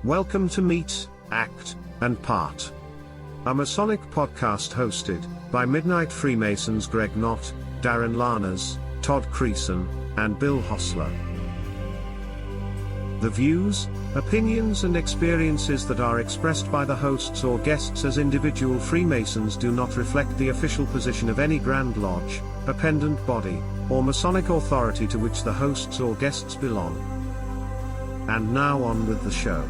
Welcome to Meet, Act, and Part, a Masonic podcast hosted by Midnight Freemasons Greg Knott, Darren Larners, Todd Creason, and Bill Hostler. The views, opinions and experiences that are expressed by the hosts or guests as individual Freemasons do not reflect the official position of any Grand Lodge, appendant body, or Masonic authority to which the hosts or guests belong. And now on with the show.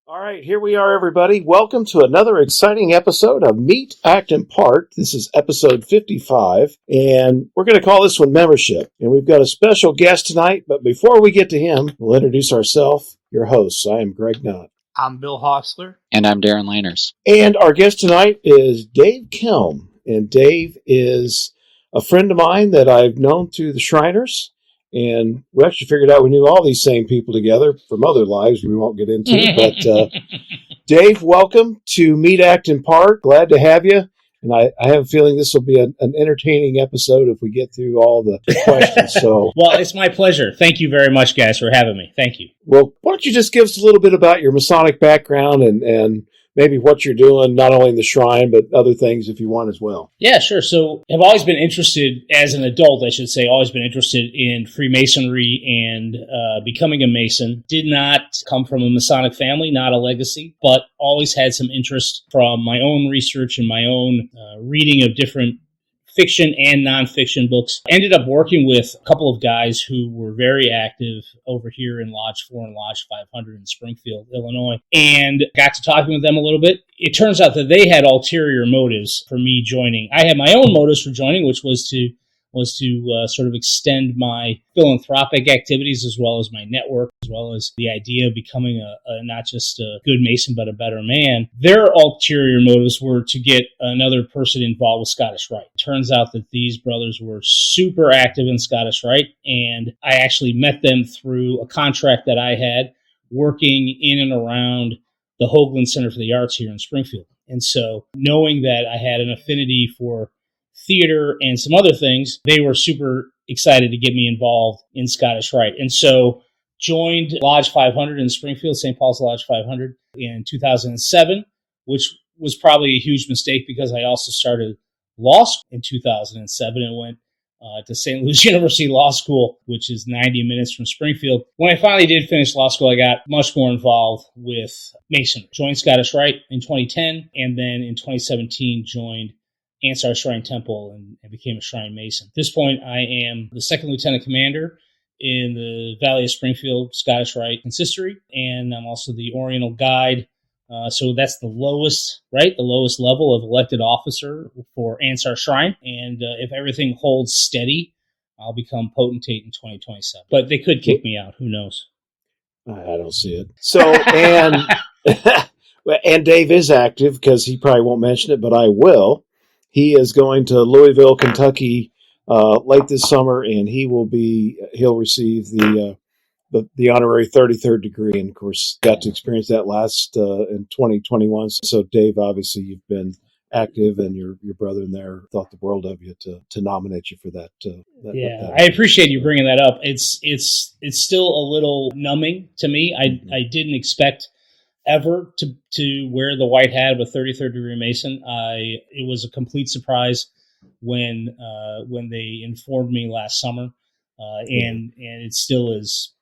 All right, here we are, everybody. Welcome to another exciting episode of Meet, Act, and Part. This is episode 55, and we're going to call this one Membership. And we've got a special guest tonight, but before we get to him, we'll introduce ourselves, your hosts. I am Greg Knott. I'm Bill Hostler. And I'm Darren Laners. And our guest tonight is Dave Kelm. And Dave is a friend of mine that I've known through the Shriners. And we actually figured out we knew all these same people together from other lives we won't get into. But Dave, welcome to Meet, Act, and Part. Glad to have you. And I have a feeling this will be an entertaining episode if we get through all the questions. So, well, it's my pleasure. Thank you very much, guys, for having me. Thank you. Well, why don't you just give us a little bit about your Masonic background and maybe what you're doing, not only in the Shrine, but other things if you want as well. Yeah, sure. So I've always been interested, as an adult, I should say, always been interested in Freemasonry and becoming a Mason. Did not come from a Masonic family, not a legacy, but always had some interest from my own research and my own reading of different fiction and nonfiction books. Ended up working with a couple of guys who were very active over here in Lodge 4 and Lodge 500 in Springfield, Illinois, and got to talking with them a little bit. It turns out that they had ulterior motives for me joining. I had my own motives for joining, which was to sort of extend my philanthropic activities as well as my network, as well as the idea of becoming a not just a good Mason, but a better man. Their ulterior motives were to get another person involved with Scottish Rite. Turns out that these brothers were super active in Scottish Rite, and I actually met them through a contract that I had working in and around the Hoagland Center for the Arts here in Springfield. And so knowing that I had an affinity for theater and some other things, they were super excited to get me involved in Scottish Rite. And so joined Lodge 500 in Springfield, St. Paul's Lodge 500 in 2007, which was probably a huge mistake because I also started law school in 2007 and went to St. Louis University Law School, which is 90 minutes from Springfield. When I finally did finish law school, I got much more involved with Masonry. Joined Scottish Rite in 2010, and then in 2017 joined Ansar Shrine Temple and became a Shrine Mason. At this point, I am the second lieutenant commander in the Valley of Springfield Scottish Rite Consistory, and I'm also the Oriental Guide. So that's the lowest, right? The lowest level of elected officer for Ansar Shrine. And if everything holds steady, I'll become potentate in 2027. But they could kick me out. Who knows? I don't see it. So, and Dave is active because he probably won't mention it, but I will. He is going to Louisville, Kentucky, late this summer, and he'll receive the honorary 33rd degree. And of course, got to experience that last in 2021. So, Dave, obviously, you've been active, and your brother in there thought the world of you to nominate you for that. I appreciate you bringing that up. It's still a little numbing to me. I didn't expect ever to wear the white hat of a 33rd degree Mason. It was a complete surprise when they informed me last summer, and it still is.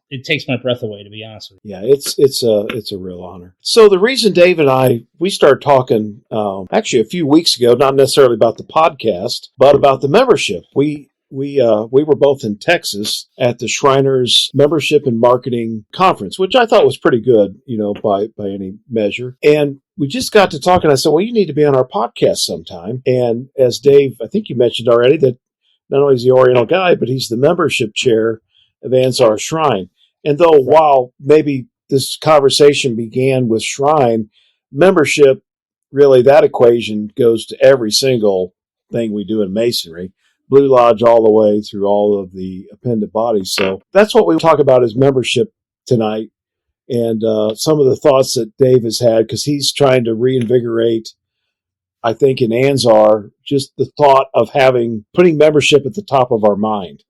It takes my breath away, to be honest with you. Yeah, it's a real honor. So the reason Dave and we started talking actually a few weeks ago, not necessarily about the podcast, but about the membership. We were both in Texas at the Shriners Membership and Marketing Conference, which I thought was pretty good, by any measure. And we just got to talking. I said, well, you need to be on our podcast sometime. And as Dave, I think you mentioned already, that not only is he the Oriental Guide, but he's the membership chair of Ansar Shrine. And though while maybe this conversation began with Shrine, membership, really that equation goes to every single thing we do in Masonry. Blue Lodge all the way through all of the appendant bodies. So that's what we talk about as membership tonight. and some of the thoughts that Dave has had, because he's trying to reinvigorate, I think, in Ansar, just the thought of putting membership at the top of our mind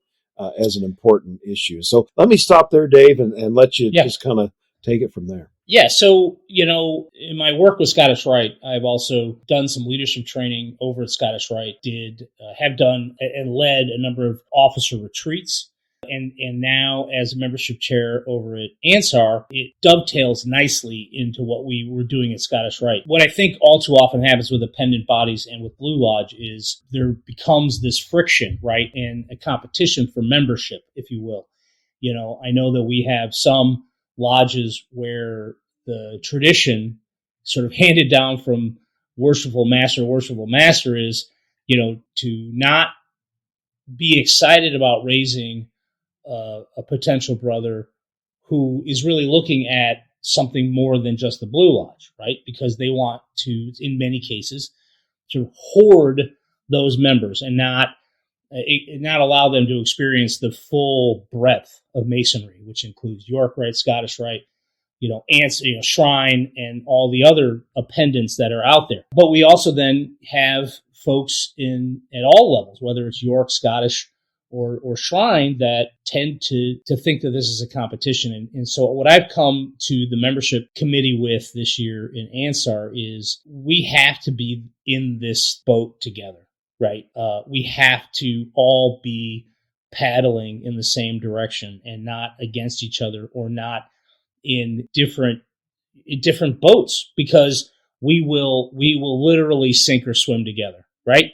as an important issue. So let me stop there, Dave, and let you just kind of take it from there. Yeah, so, in my work with Scottish Rite, I've also done some leadership training over at Scottish Rite, have done and led a number of officer retreats. And now, as a membership chair over at Ansar, it dovetails nicely into what we were doing at Scottish Rite. What I think all too often happens with appendant bodies and with Blue Lodge is there becomes this friction, right, and a competition for membership, if you will. I know that we have some lodges where the tradition sort of handed down from worshipful master is, to not be excited about raising a potential brother who is really looking at something more than just the Blue Lodge, right? Because they want to, in many cases, to hoard those members and not allow them to experience the full breadth of Masonry, which includes York Rite, Scottish Rite, Shrine, and all the other appendants that are out there. But we also then have folks at all levels, whether it's York, Scottish, or Shrine, that tend to think that this is a competition. And so what I've come to the membership committee with this year in Ansar is we have to be in this boat together, right? We have to all be paddling in the same direction and not against each other, or not in different boats, because we will literally sink or swim together, right?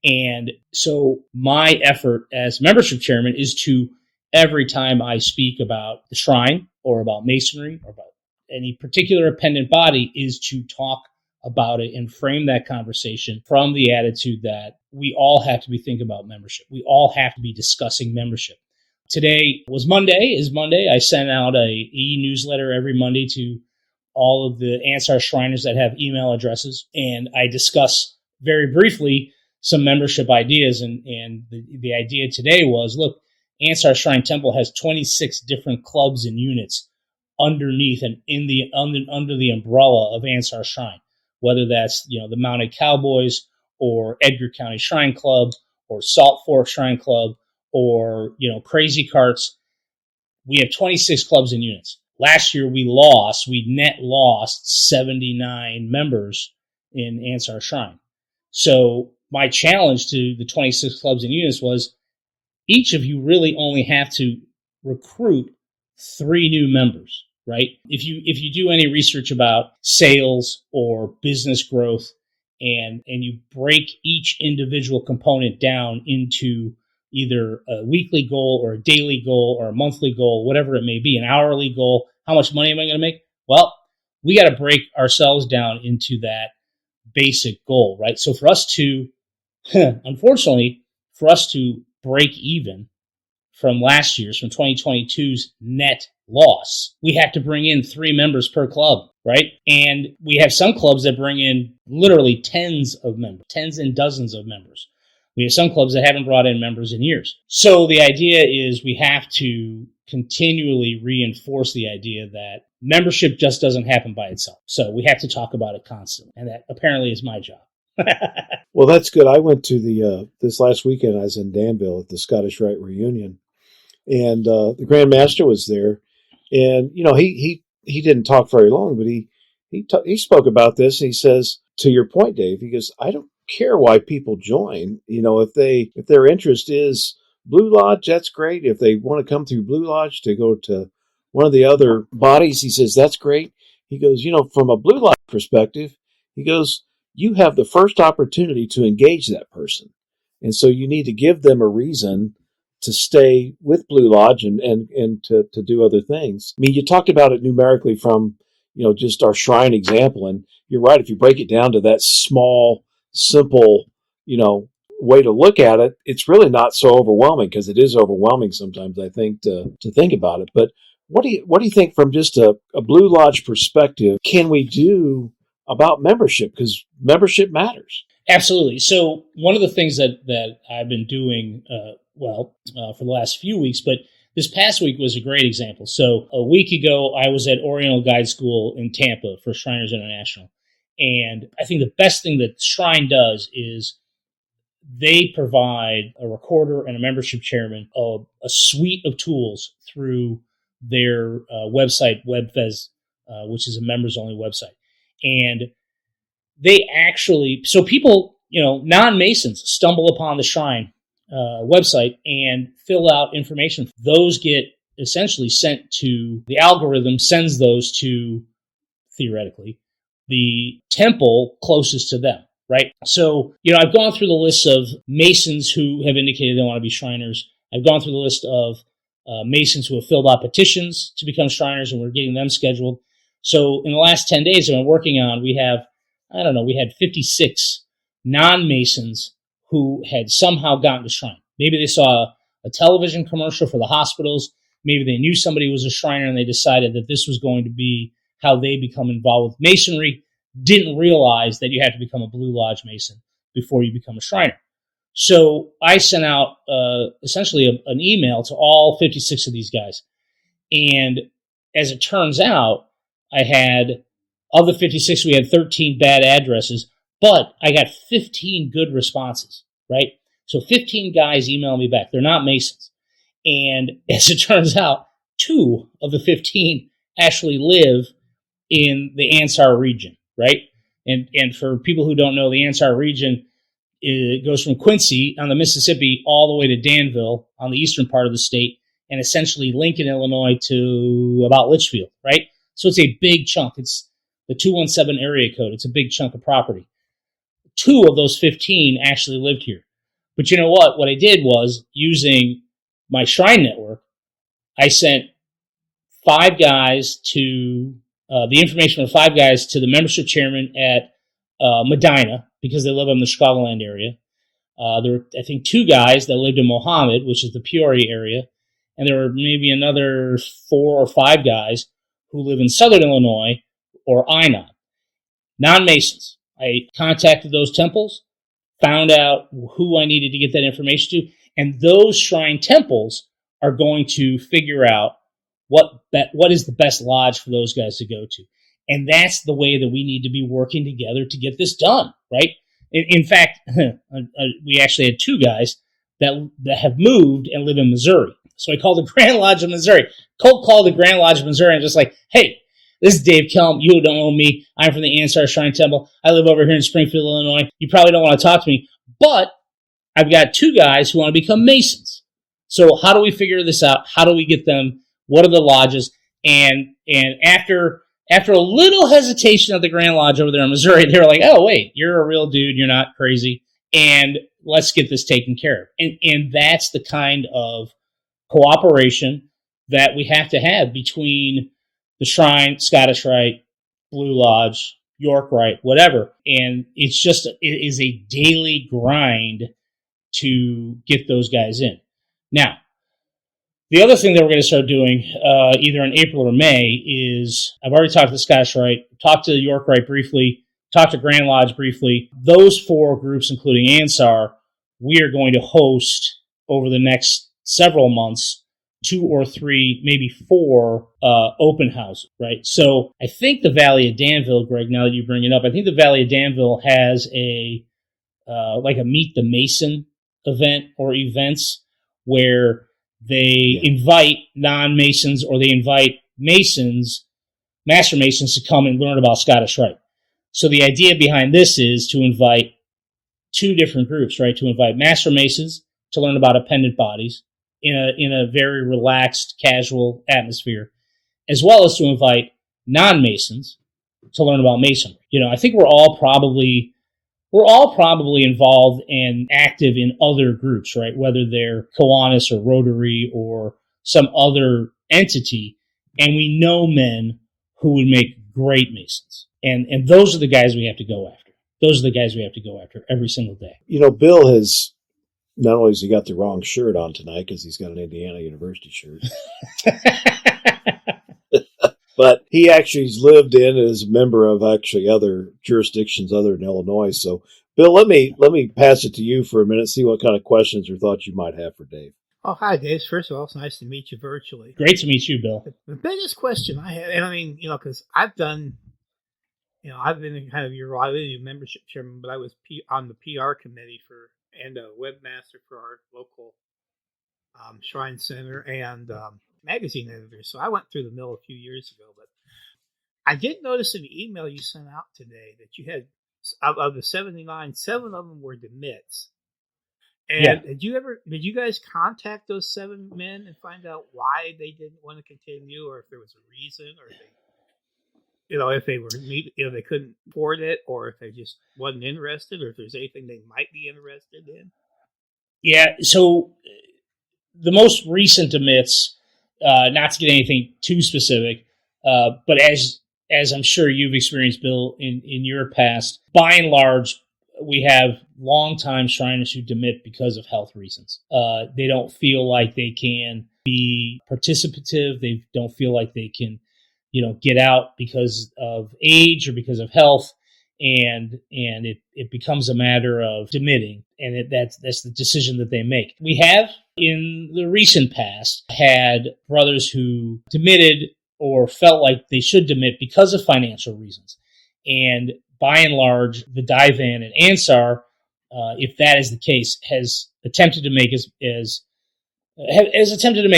And so my effort as membership chairman is to, every time I speak about the Shrine or about Masonry or about any particular appendant body, is to talk about it and frame that conversation from the attitude that we all have to be thinking about membership. We all have to be discussing membership. Today is Monday. I send out a e-newsletter every Monday to all of the Ansar Shriners that have email addresses, and I discuss very briefly some membership ideas. And the idea today was, look, Ansar Shrine Temple has 26 different clubs and units underneath and under the umbrella of Ansar Shrine, whether that's the Mounted Cowboys or Edgar County Shrine Club or Salt Fork Shrine Club or Crazy Carts. We have 26 clubs and units. Last year we net lost 79 members in Ansar Shrine. So my challenge to the 26 clubs and units was, each of you really only have to recruit 3 new members, right? If you do any research about sales or business growth, and you break each individual component down into either a weekly goal or a daily goal or a monthly goal, whatever it may be, an hourly goal, how much money am I going to make? Well, we got to break ourselves down into that basic goal, right? So for us to, unfortunately, for us to break even from last year's, from 2022's net loss, we have to bring in 3 members per club, right? And we have some clubs that bring in literally tens and dozens of members. We have some clubs that haven't brought in members in years. So the idea is we have to continually reinforce the idea that membership just doesn't happen by itself. So we have to talk about it constantly. And that apparently is my job. Well, that's good. I went to this last weekend. I was in Danville at the Scottish Rite reunion, and the Grand Master was there. And he didn't talk very long, but he spoke about this. And he says, to your point, Dave, he goes, I don't care why people join. If their interest is Blue Lodge, that's great. If they want to come through Blue Lodge to go to one of the other bodies, he says, that's great. He goes, from a Blue Lodge perspective, he goes, you have the first opportunity to engage that person. And so you need to give them a reason to stay with Blue Lodge and to do other things. I mean, you talked about it numerically from, just our shrine example. And you're right. If you break it down to that small, simple, way to look at it, it's really not so overwhelming, because it is overwhelming sometimes, I think, to think about it. But what do you think from just a Blue Lodge perspective can we do about membership? Because membership matters. Absolutely. So one of the things that I've been doing, for the last few weeks, but This past week was a great example. So a week ago, I was at Oriental Guide School in Tampa for Shriners International. And I think the best thing that Shrine does is they provide a recorder and a membership chairman of a suite of tools through their website, WebFez, which is a members-only website. And they actually, so people, non-Masons stumble upon the Shrine website and fill out information. Those get essentially sent to, the algorithm sends those to, theoretically, the temple closest to them, right? So, I've gone through the list of Masons who have indicated they want to be Shriners. I've gone through the list of Masons who have filled out petitions to become Shriners, and we're getting them scheduled. So in the last 10 days I've been working on, we had 56 non-Masons who had somehow gotten to Shrine. Maybe they saw a television commercial for the hospitals. Maybe they knew somebody was a Shriner and they decided that this was going to be how they become involved with Masonry. Didn't realize that you have to become a Blue Lodge Mason before you become a Shriner. So I sent out essentially an email to all 56 of these guys. And as it turns out, of the 56, we had 13 bad addresses, but I got 15 good responses, right? So 15 guys emailed me back. They're not Masons. And as it turns out, 2 of the 15 actually live in the Ansar region, right? And for people who don't know, the Ansar region, it goes from Quincy on the Mississippi all the way to Danville on the eastern part of the state, and essentially Lincoln, Illinois to about Litchfield, right? So it's a big chunk. It's the 217 area code. It's a big chunk of property. 2 of those 15 actually lived here. But you know what? What I did was, using my Shrine network, I sent 5 guys to the information of 5 guys to the membership chairman at Medina, because they live in the Chicagoland area. There were, I think, 2 guys that lived in Mohammed, which is the Peoria area. And there were maybe another 4 or 5 guys who live in Southern Illinois or Inon. Non-Masons. I contacted those temples, found out who I needed to get that information to, and those Shrine temples are going to figure out what is the best lodge for those guys to go to. And that's the way that we need to be working together to get this done, right? In fact, we actually had 2 guys that have moved and live in Missouri. So I called the Grand Lodge of Missouri. Cold called the Grand Lodge of Missouri and just like, hey, this is Dave Kelm. You don't know me. I'm from the Ansar Shrine Temple. I live over here in Springfield, Illinois. You probably don't want to talk to me, but I've got 2 guys who want to become Masons. So how do we figure this out? How do we get them? What are the lodges? And after a little hesitation at the Grand Lodge over there in Missouri, they were like, oh, wait, you're a real dude. You're not crazy. And let's get this taken care of. And that's the kind of cooperation that we have to have between the Shrine, Scottish Rite, Blue Lodge, York Rite, whatever. And it is a daily grind to get those guys in. Now, the other thing that we're going to start doing either in April or May is, I've already talked to the Scottish Rite, talked to the York Rite briefly, talked to Grand Lodge briefly. Those 4 groups, including Ansar, we are going to host over the next several months 2 or 3, maybe 4 open houses, right? So I think the Valley of Danville, Greg, now that you bring it up, I think the Valley of Danville has a Meet the Mason event or events where they invite non-Masons or they invite Masons, Master Masons, to come and learn about Scottish Rite. So the idea behind this is to invite 2 different groups, right? To invite Master Masons to learn about appendant bodies in a very relaxed, casual atmosphere, as well as to invite non-Masons to learn about Masonry. I think we're all probably involved and active in other groups, right? Whether they're Kiwanis or Rotary or some other entity, and we know men who would make great Masons. And those are the guys we have to go after. Those are the guys we have to go after every single day. Bill has, not only has he got the wrong shirt on tonight because he's got an Indiana University shirt, but he actually lived in as a member of actually other jurisdictions other than Illinois. So, Bill, let me pass it to you for a minute, see what kind of questions or thoughts you might have for Dave. Oh, hi, Dave. First of all, it's nice to meet you virtually. Great to meet you, Bill. The biggest question I had, and I mean, because I've done, I've been in kind of your role. I didn't do membership chairman, but I was on the PR committee and a webmaster for our local Shrine Center and magazine editor. So I went through the mill a few years ago, but I did notice in the email you sent out today that you had, of the 79, 7 of them were demits. And did you guys contact those 7 men and find out why they didn't want to continue, or if there was a reason, or if they were, they couldn't afford it, or if they just wasn't interested, or if there's anything they might be interested in? Yeah. So the most recent emits, not to get anything too specific, but as I'm sure you've experienced, Bill, in your past, by and large, we have longtime Shriners who demit because of health reasons. They don't feel like they can be participative. They don't feel like they can, get out because of age or because of health, and it becomes a matter of demitting, and that's the decision that they make. We have in the recent past had brothers who demitted or felt like they should demit because of financial reasons, and by and large, the Divan and Ansar, if that is the case, has attempted to make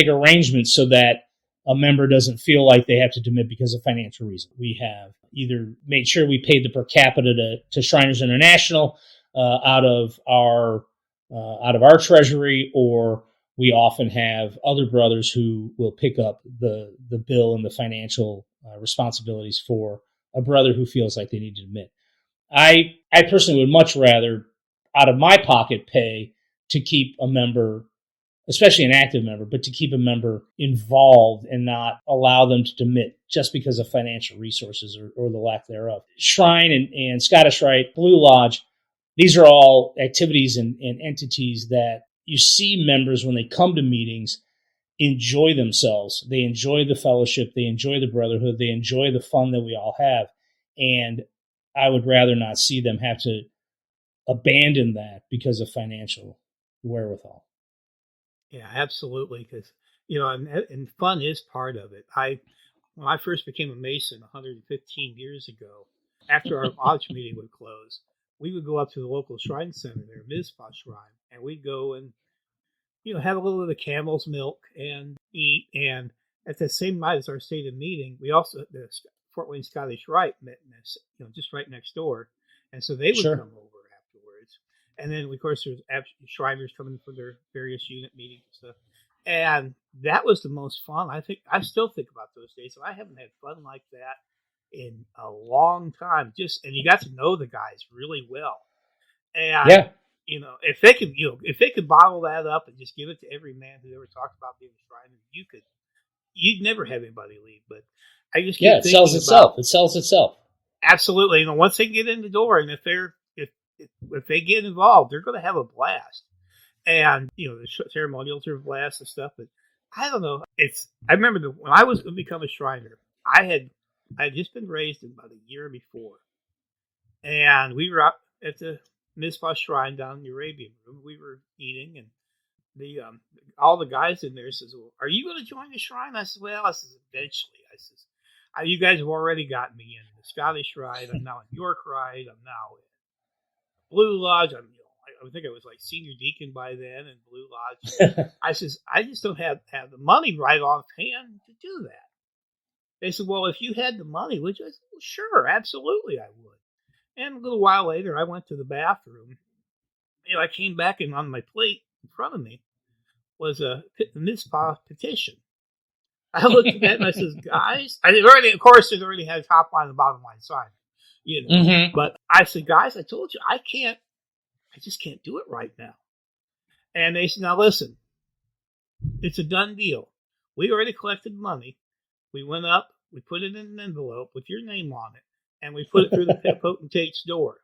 arrangements so that a member doesn't feel like they have to demit because of financial reasons. We have either made sure we paid the per capita to Shriners International out of our treasury, or we often have other brothers who will pick up the bill and the financial responsibilities for a brother who feels like they need to demit. I personally would much rather, out of my pocket, pay to keep a member, especially an active member, but to keep a member involved and not allow them to demit just because of financial resources or the lack thereof. Shrine and Scottish Rite, Blue Lodge, these are all activities and entities that you see members, when they come to meetings, enjoy themselves. They enjoy the fellowship. They enjoy the brotherhood. They enjoy the fun that we all have. And I would rather not see them have to abandon that because of financial wherewithal. Yeah, absolutely. Because, and fun is part of it. When I first became a Mason 115 years ago, after our lodge meeting would close, we would go up to the local shrine center there, Mizpah Shrine, and we'd go and, have a little of the camel's milk and eat. And at the same night as our stated meeting, we also, the Fort Wayne Scottish Rite met in this, just right next door. And so they would come over afterwards. And then, of course, there's Shriners coming for their various unit meetings and stuff. And that was the most fun. I still think about those days. And I haven't had fun like that in a long time. And you got to know the guys really well. And, if they could bottle that up and just give it to every man who ever talked about being a Shriner, you'd never have anybody leave. But I just keep thinking it sells itself. Absolutely. Once they get in the door, and if they get involved, they're going to have a blast. And the ceremonials are a blast and stuff. But I don't know. I remember when I was going to become a Shriner, I had just been raised about a year before, and we were up at the Mizpah Shrine down in the Arabian Room. We were eating, and the all the guys in there says, "Well, are you going to join the shrine?" I said, "Eventually." I says, "You guys have already got me in the Scottish Rite. I'm now in York Rite. I'm now in Blue Lodge. I think I was like senior deacon by then in Blue Lodge." I says, "I just don't have the money right offhand to do that." They said, "Well, if you had the money, would you?" I said, "Well, sure, absolutely, I would." And a little while later, I went to the bathroom. I came back, and on my plate in front of me was a Mizpah petition. I looked at that and I says, "Guys," it already had top line and bottom line sign, Mm-hmm. But I said, "Guys, I told you I just can't do it right now." And they said, "Now listen, it's a done deal. We already collected money. We went up, we put it in an envelope with your name on it, and we put it through the potentate's door.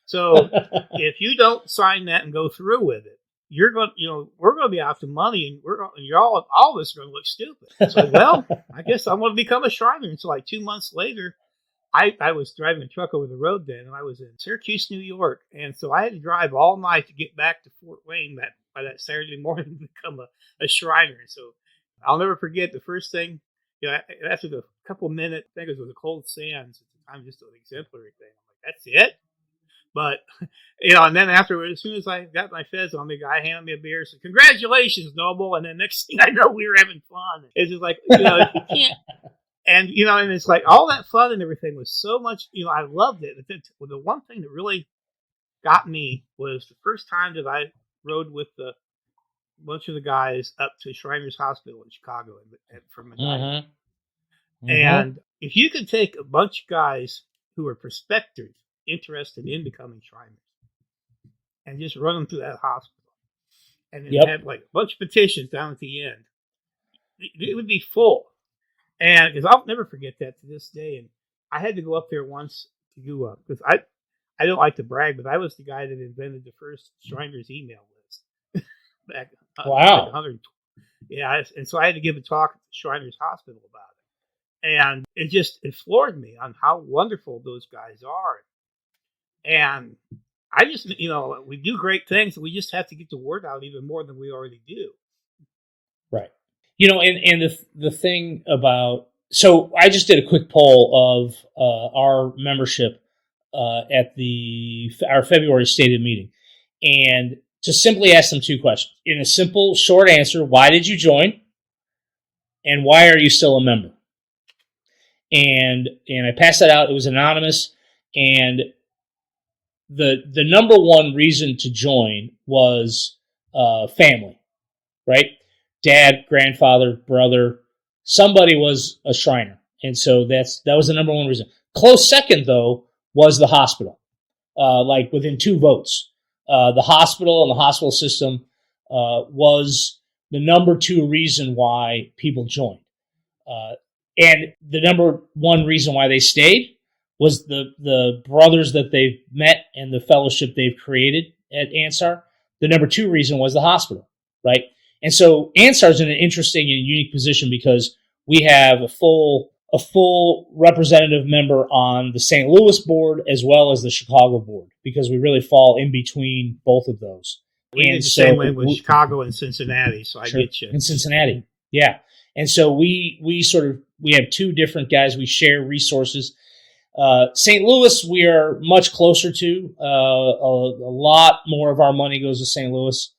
So if you don't sign that and go through with it, we're going to be out the money, and all of us are going to look stupid." So, well, I guess I'm going to become a Shriner. And so, like 2 months later, I was driving a truck over the road then, and I was in Syracuse, New York. And so I had to drive all night to get back to Fort Wayne by that Saturday morning to become a Shriner. So I'll never forget the first thing. After the couple minutes, I think it was the cold sands at the time, just an exemplary thing. I'm like, that's it. But and then afterwards, as soon as I got my fez on, the guy handed me a beer, said, "Congratulations, Noble." And then next thing I know, we were having fun. It's just like, you can't. And and it's like all that fun and everything was so much. I loved it. But the one thing that really got me was the first time that I rode with a bunch of the guys up to Shriners Hospital in Chicago from Medina. Mm-hmm. And if you could take a bunch of guys who are prospectors interested in becoming Shriners and just run them through that hospital and then have like a bunch of petitions down at the end, it would be full. And because I'll never forget that to this day. And I had to go up there once to do because I don't like to brag, but I was the guy that invented the first Shriners email list. Back, wow. Like 100, yeah, and so I had to give a talk at the Shriners Hospital about it. And it floored me on how wonderful those guys are. And I just, we do great things. We just have to get the word out even more than we already do. Right. And the thing about, so I just did a quick poll of our membership at our February stated meeting, and to simply ask them two questions in a simple, short answer: why did you join, and why are you still a member? And I passed that out. It was anonymous, and the number one reason to join was family, right? Dad, grandfather, brother, somebody was a Shriner. And so that was the number one reason. Close second, though, was the hospital, like within 2 votes. The hospital and the hospital system was the number 2 reason why people joined. And the number 1 reason why they stayed was the brothers that they've met and the fellowship they've created at Ansar. The number 2 reason was the hospital, right? And so Ansar's in an interesting and unique position because we have a full representative member on the St. Louis board as well as the Chicago board, because we really fall in between both of those. We did the same way with Chicago and Cincinnati, so I get you. In Cincinnati, yeah. And so we have 2 different guys. We share resources. St. Louis, we are much closer to. A lot more of our money goes to St. Louis.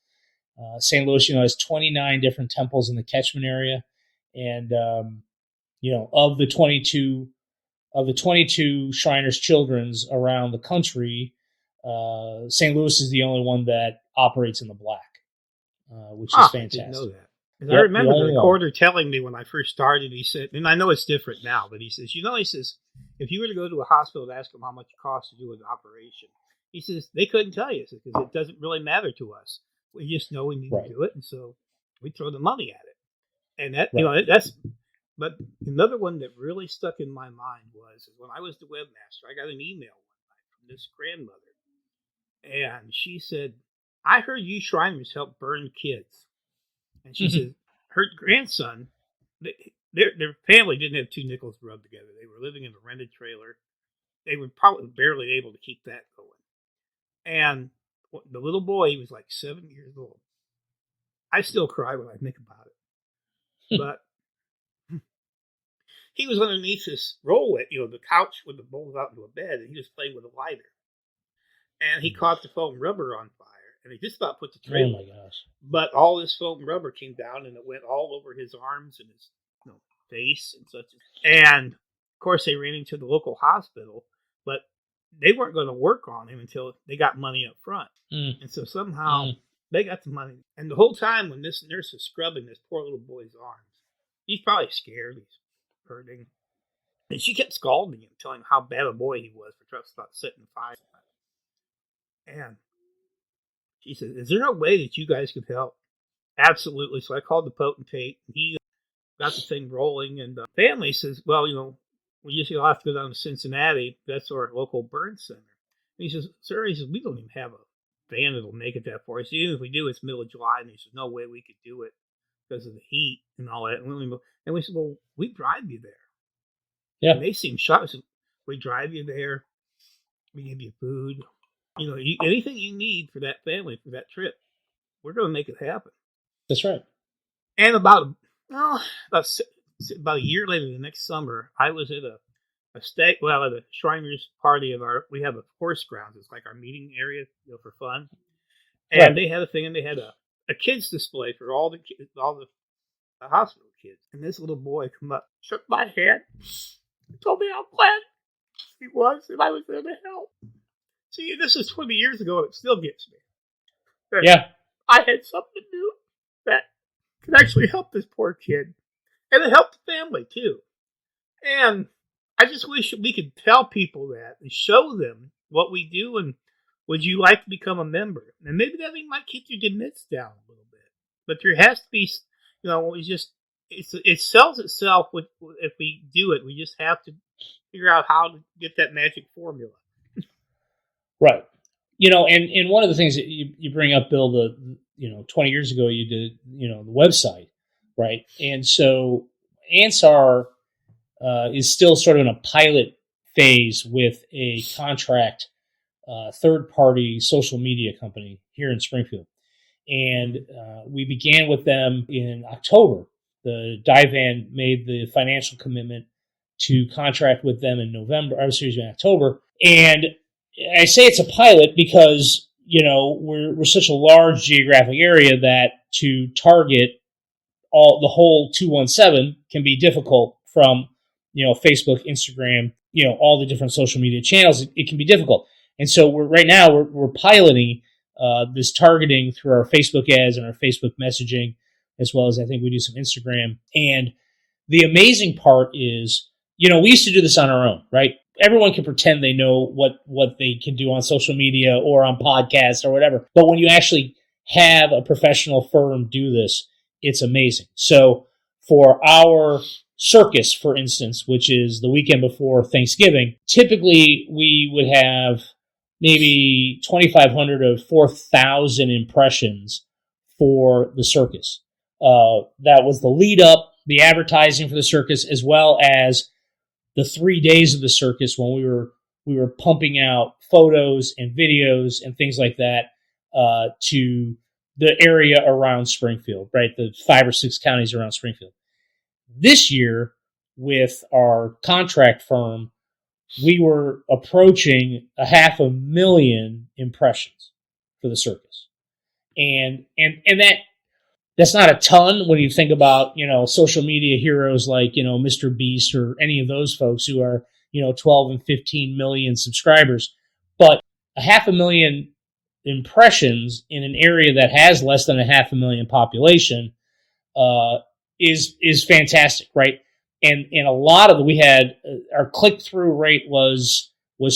St. Louis, has 29 different temples in the catchment area, and of the 22 Shriners Children's around the country, St. Louis is the only one that operates in the black, which is fantastic. I didn't know that. Yep, I remember the recorder telling me when I first started, he said, and I know it's different now, but he says, if you were to go to a hospital and ask them how much it costs to do an operation, he says, they couldn't tell you because it doesn't really matter to us. We just know we need to do it, and so we throw the money at it. And that, that's. But another one that really stuck in my mind was when I was the webmaster, I got an email one night from this grandmother, and she said, "I heard you Shriners help burn kids," and she said her grandson, their family didn't have 2 nickels to rub together. They were living in a rented trailer. They were probably barely able to keep that going, and the little boy, he was like 7 years old. I still cry when I think about it. But he was underneath this roll, the couch with the bowls out into a bed, and he was playing with a lighter. And he caught the foam rubber on fire, and he just about put the trailer. Oh my gosh! But all this foam rubber came down, and it went all over his arms and his face and such. And of course, they ran into the local hospital, but they weren't going to work on him until they got money up front. And so somehow they got the money. And the whole time when this nurse was scrubbing this poor little boy's arms, he's probably scared. He's hurting. And she kept scalding him, telling him how bad a boy he was for just about setting fire. And she said, "Is there no way that you guys could help?" Absolutely. So I called the potentate, and he got the thing rolling. And the family says, "Well, we just have to go down to Cincinnati. That's our local burn center." And he says, "Sir," he says, "we don't even have a van that'll make it that far." He said, "Even if we do, it's middle of July." And he said, "No way we could do it because of the heat and all that." And we said, "Well, we drive you there." Yeah. And they seemed shocked. Said, "We drive you there. We give you food. Anything you need for that family, for that trip." we're going to make it happen. That's right. And about a year later, the next summer, I was at at a Shriners party we have a horse grounds. It's like our meeting area, for fun. And Right. they had a thing, and they had a kids display for all the hospital kids. And this little boy come up, shook my hand, told me how glad he was, and I was there to help. See, this is 20 years ago, and it still gets me. Yeah. I had something to do that could actually help this poor kid. And it helped the family, too. And I just wish we could tell people that and show them what we do, and would you like to become a member? And maybe that might keep your demits down a little bit. But there has to be, it sells itself if we do it. We just have to figure out how to get that magic formula. Right. And one of the things that you bring up, Bill, 20 years ago you did, the website, right? And so Ansar is still sort of in a pilot phase with a contract third-party social media company here in Springfield. And we began with them in October. The Divan made the financial commitment to contract with them in October. And I say it's a pilot because, we're such a large geographic area that to target the whole 217 can be difficult from, Facebook, Instagram, all the different social media channels. It can be difficult. And so we're piloting this targeting through our Facebook ads and our Facebook messaging, as well as I think we do some Instagram. And the amazing part is, we used to do this on our own, right? Everyone can pretend they know what they can do on social media or on podcasts or whatever. But when you actually have a professional firm do this, it's amazing. So for our circus, for instance, which is the weekend before Thanksgiving, typically we would have maybe 2,500 to 4,000 impressions for the circus. That was the lead up, the advertising for the circus, as well as the 3 days of the circus when we were pumping out photos and videos and things like that to the area around Springfield, right? The 5 or 6 counties around Springfield. This year, with our contract firm, we were approaching 500,000 impressions for the circus. And that's not a ton when you think about, social media heroes like, Mr. Beast or any of those folks who are, 12 and 15 million subscribers. But 500,000 impressions in an area that has less than 500,000 population is fantastic, right? And a lot of we had our click through rate was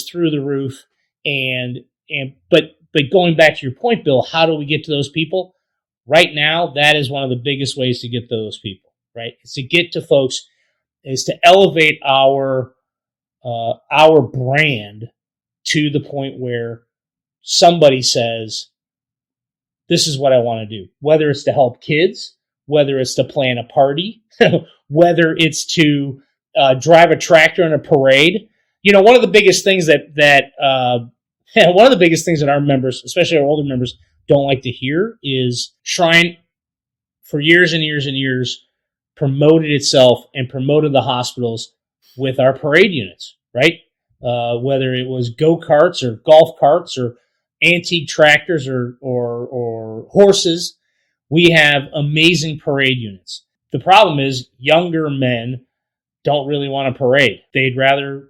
through the roof, but going back to your point, Bill, how do we get to those people? Right now, that is one of the biggest ways to get to those people, right? It's to get to folks, is to elevate our brand to the point where somebody says, this is what I want to do, whether it's to help kids, whether it's to plan a party, whether it's to drive a tractor in a parade. One of the biggest things one of the biggest things that our members, especially our older members, don't like to hear is Shrine, for years and years and years, promoted itself and promoted the hospitals with our parade units, right? Whether it was go-karts or golf carts or antique tractors or horses, we have amazing parade units. The problem is younger men don't really want to parade. They'd rather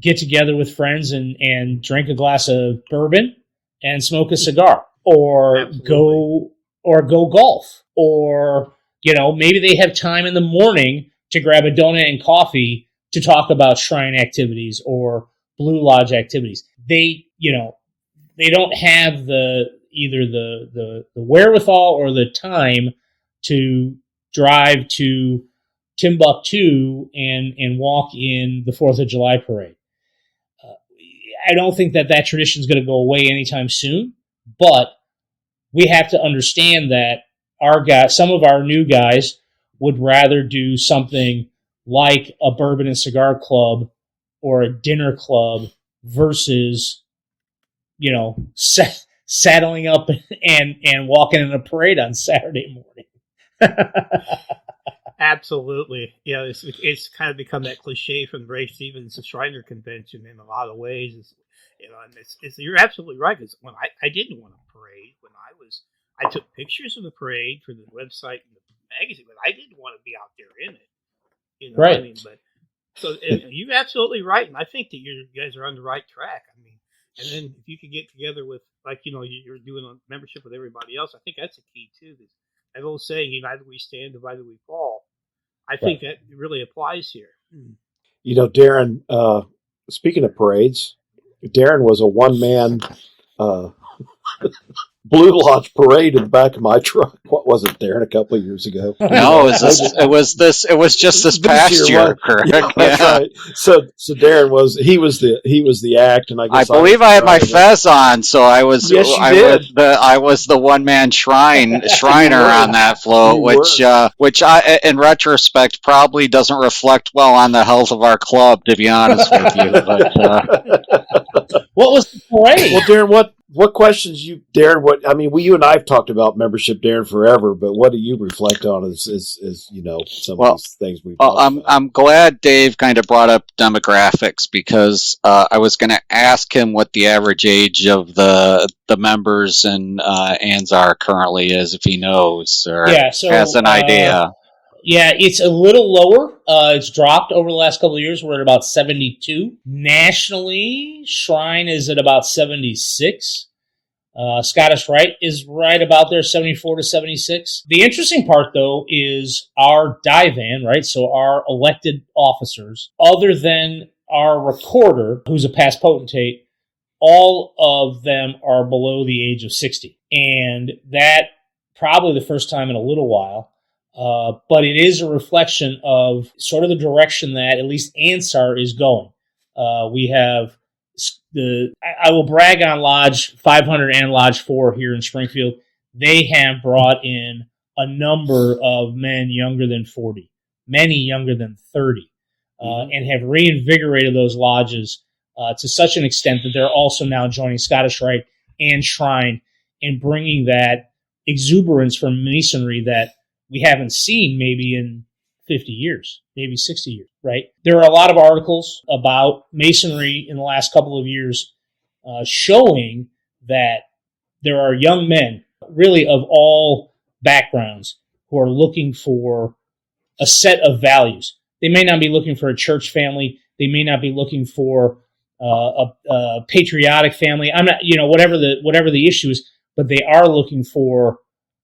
get together with friends and drink a glass of bourbon and smoke a cigar, or Absolutely. go golf, or maybe they have time in the morning to grab a donut and coffee to talk about Shrine activities or Blue Lodge activities. They don't have either the wherewithal or the time to drive to Timbuktu and walk in the 4th of July parade. I don't think that tradition is going to go away anytime soon, but we have to understand that some of our new guys would rather do something like a bourbon and cigar club or a dinner club versus, saddling up and walking in a parade on Saturday morning. Absolutely. Yeah, it's kind of become that cliche from Ray Stevens' Shriner Convention in a lot of ways. And you're absolutely right. Because when I didn't want a parade when I took pictures of the parade for the website and the magazine, but I didn't want to be out there in it. Right. I mean, but so you're absolutely right, and I think that you guys are on the right track. I mean, and then if you could get together with, like, you're doing a membership with everybody else, I think that's a key too. That old saying, "United we stand, divided we fall." I think that really applies here. Darren, speaking of parades, Darren was a one-man Blue Lodge parade in the back of my truck. What was it, Darren, a couple of years ago? No, it was just this past year, correct? Yeah, that's right. So Darren was the act, and I believe I had my fez on, so I was the one man shriner on that float, which I, in retrospect, probably doesn't reflect well on the health of our club, to be honest with you. But what was the parade? Well, Darren, what questions you and I have talked about membership, Darren, forever, but what do you reflect on as some of these things we've talked about? I'm glad Dave kind of brought up demographics, because I was going to ask him what the average age of the members in ANZAR currently is, if he knows or has an idea. Yeah, it's a little lower. It's dropped over the last couple of years. We're at about 72. Nationally, Shrine is at about 76. Scottish Rite is right about there, 74 to 76. The interesting part, though, is our divan, right? So our elected officers, other than our recorder, who's a past potentate, all of them are below the age of 60. And that probably the first time in a little while. But it is a reflection of sort of the direction that at least ANSAR is going. We have I will brag on Lodge 500 and Lodge 4 here in Springfield. They have brought in a number of men younger than 40, many younger than 30, and have reinvigorated those lodges to such an extent that they're also now joining Scottish Rite and Shrine and bringing that exuberance from masonry that we haven't seen maybe in 50 years, maybe 60 years, right? There are a lot of articles about masonry in the last couple of years showing that there are young men, really of all backgrounds, who are looking for a set of values. They may not be looking for a church family. They may not be looking for a patriotic family. I'm not, whatever the issue is, but they are looking for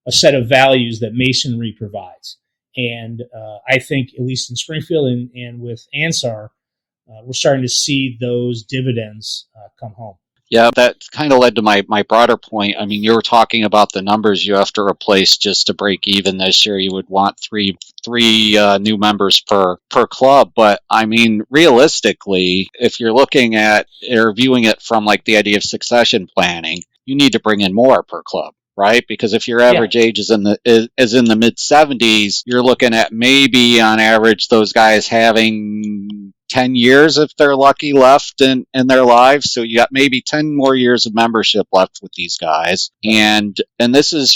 a set of values that masonry provides. And I think, at least in Springfield and with ANSAR, we're starting to see those dividends come home. Yeah, that kind of led to my broader point. I mean, you were talking about the numbers you have to replace just to break even this year. You would want three new members per club. But I mean, realistically, if you're looking at or viewing it from like the idea of succession planning, you need to bring in more per club. Right, because if your average age is in the mid 70s, you're looking at maybe on average those guys having 10 years, if they're lucky, left in their lives. So you got maybe 10 more years of membership left with these guys. And this is,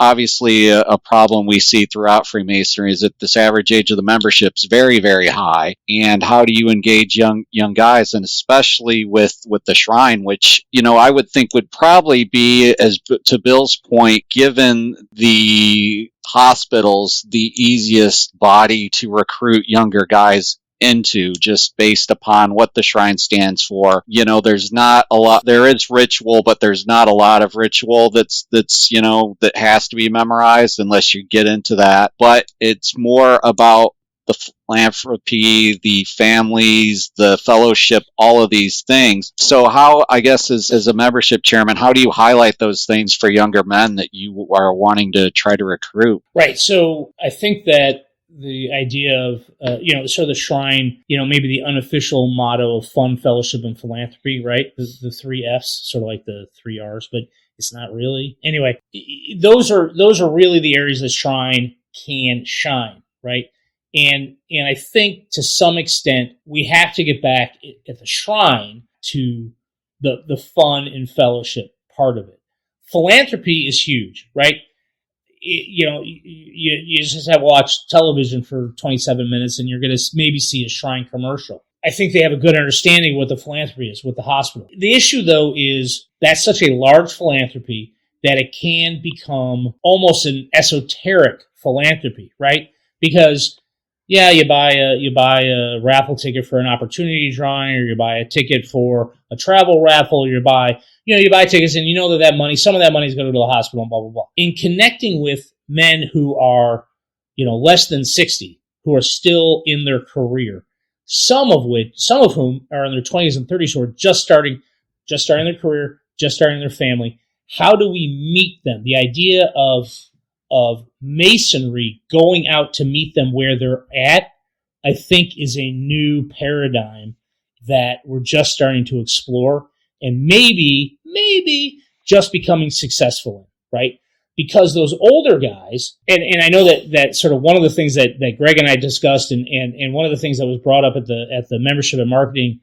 obviously a problem we see throughout Freemasonry, is that this average age of the membership is very, very high. And how do you engage young guys, and especially with the Shrine, which, I would think would probably be, as to Bill's point, given the hospitals, the easiest body to recruit younger guys into, just based upon what the Shrine stands for. There's not a lot, there is ritual, but there's not a lot of ritual that's that has to be memorized unless you get into that. But it's more about the philanthropy, the families, the fellowship, all of these things. So how, I guess, as a membership chairman, how do you highlight those things for younger men that you are wanting to try to recruit? Right. So I think that the idea of, sort of the Shrine, maybe the unofficial motto of fun, fellowship, and philanthropy, right? The three F's, sort of like the three R's, but it's not really. Anyway, those are really the areas that Shrine can shine, right? And I think to some extent we have to get back at the Shrine to the fun and fellowship part of it. philanthropy is huge, right? You just have to watch television for 27 minutes and you're going to maybe see a Shrine commercial. I think they have a good understanding of what the philanthropy is with the hospital. The issue, though, is that's such a large philanthropy that it can become almost an esoteric philanthropy, right? Because, yeah, you buy a raffle ticket for an opportunity drawing, or you buy a ticket for a travel raffle, or you buy tickets, and you know that money, some of that money is going to go to the hospital, and blah, blah, blah. In connecting with men who are, less than 60, who are still in their career, some of whom are in their 20s and 30s, who are just starting their career, just starting their family. How do we meet them? The idea of Masonry going out to meet them where they're at, I think, is a new paradigm that we're just starting to explore and maybe just becoming successful in, right? Because those older guys, and I know that sort of one of the things that Greg and I discussed, and one of the things that was brought up at the membership and marketing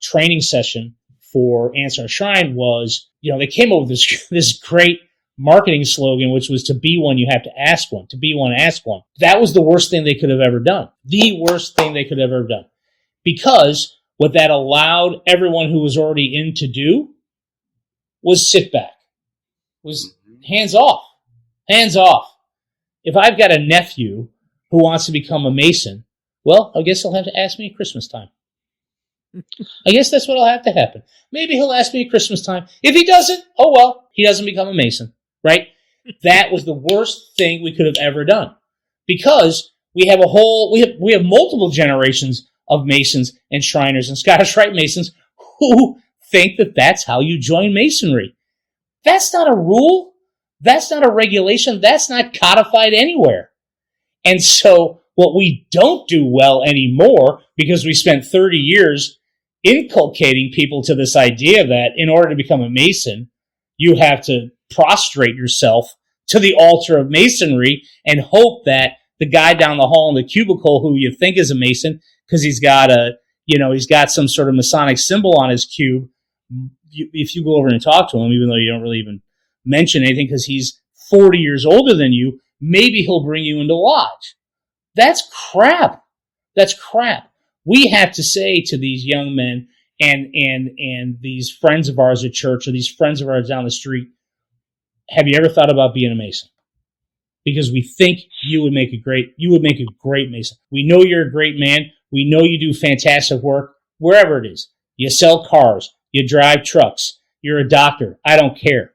training session for Ansar Shrine was, they came up with this great marketing slogan, which was, to be one, you have to ask one. To be one, ask one. That was the worst thing they could have ever done. The worst thing they could have ever done. Because what that allowed everyone who was already in to do was sit back, was hands off. Hands off. If I've got a nephew who wants to become a Mason, well, I guess he'll have to ask me at Christmas time. I guess that's what'll have to happen. Maybe he'll ask me at Christmas time. If he doesn't, oh well, he doesn't become a Mason, right? That was the worst thing we could have ever done, because we have multiple generations of Masons and Shriners and Scottish Rite Masons who think that that's how you join Masonry. That's not a rule. That's not a regulation. That's not codified anywhere. And so what we don't do well anymore, because we spent 30 years inculcating people to this idea that in order to become a Mason, you have to prostrate yourself to the altar of Masonry and hope that the guy down the hall in the cubicle who you think is a Mason, because he's got some sort of Masonic symbol on his cube, if you go over and talk to him, even though you don't really even mention anything because he's 40 years older than you, maybe he'll bring you into lodge. That's crap. That's crap. We have to say to these young men and these friends of ours at church, or these friends of ours down the street, have you ever thought about being a Mason? Because we think you would make a great Mason. We know you're a great man. We know you do fantastic work wherever it is. You sell cars. You drive trucks. You're a doctor. I don't care.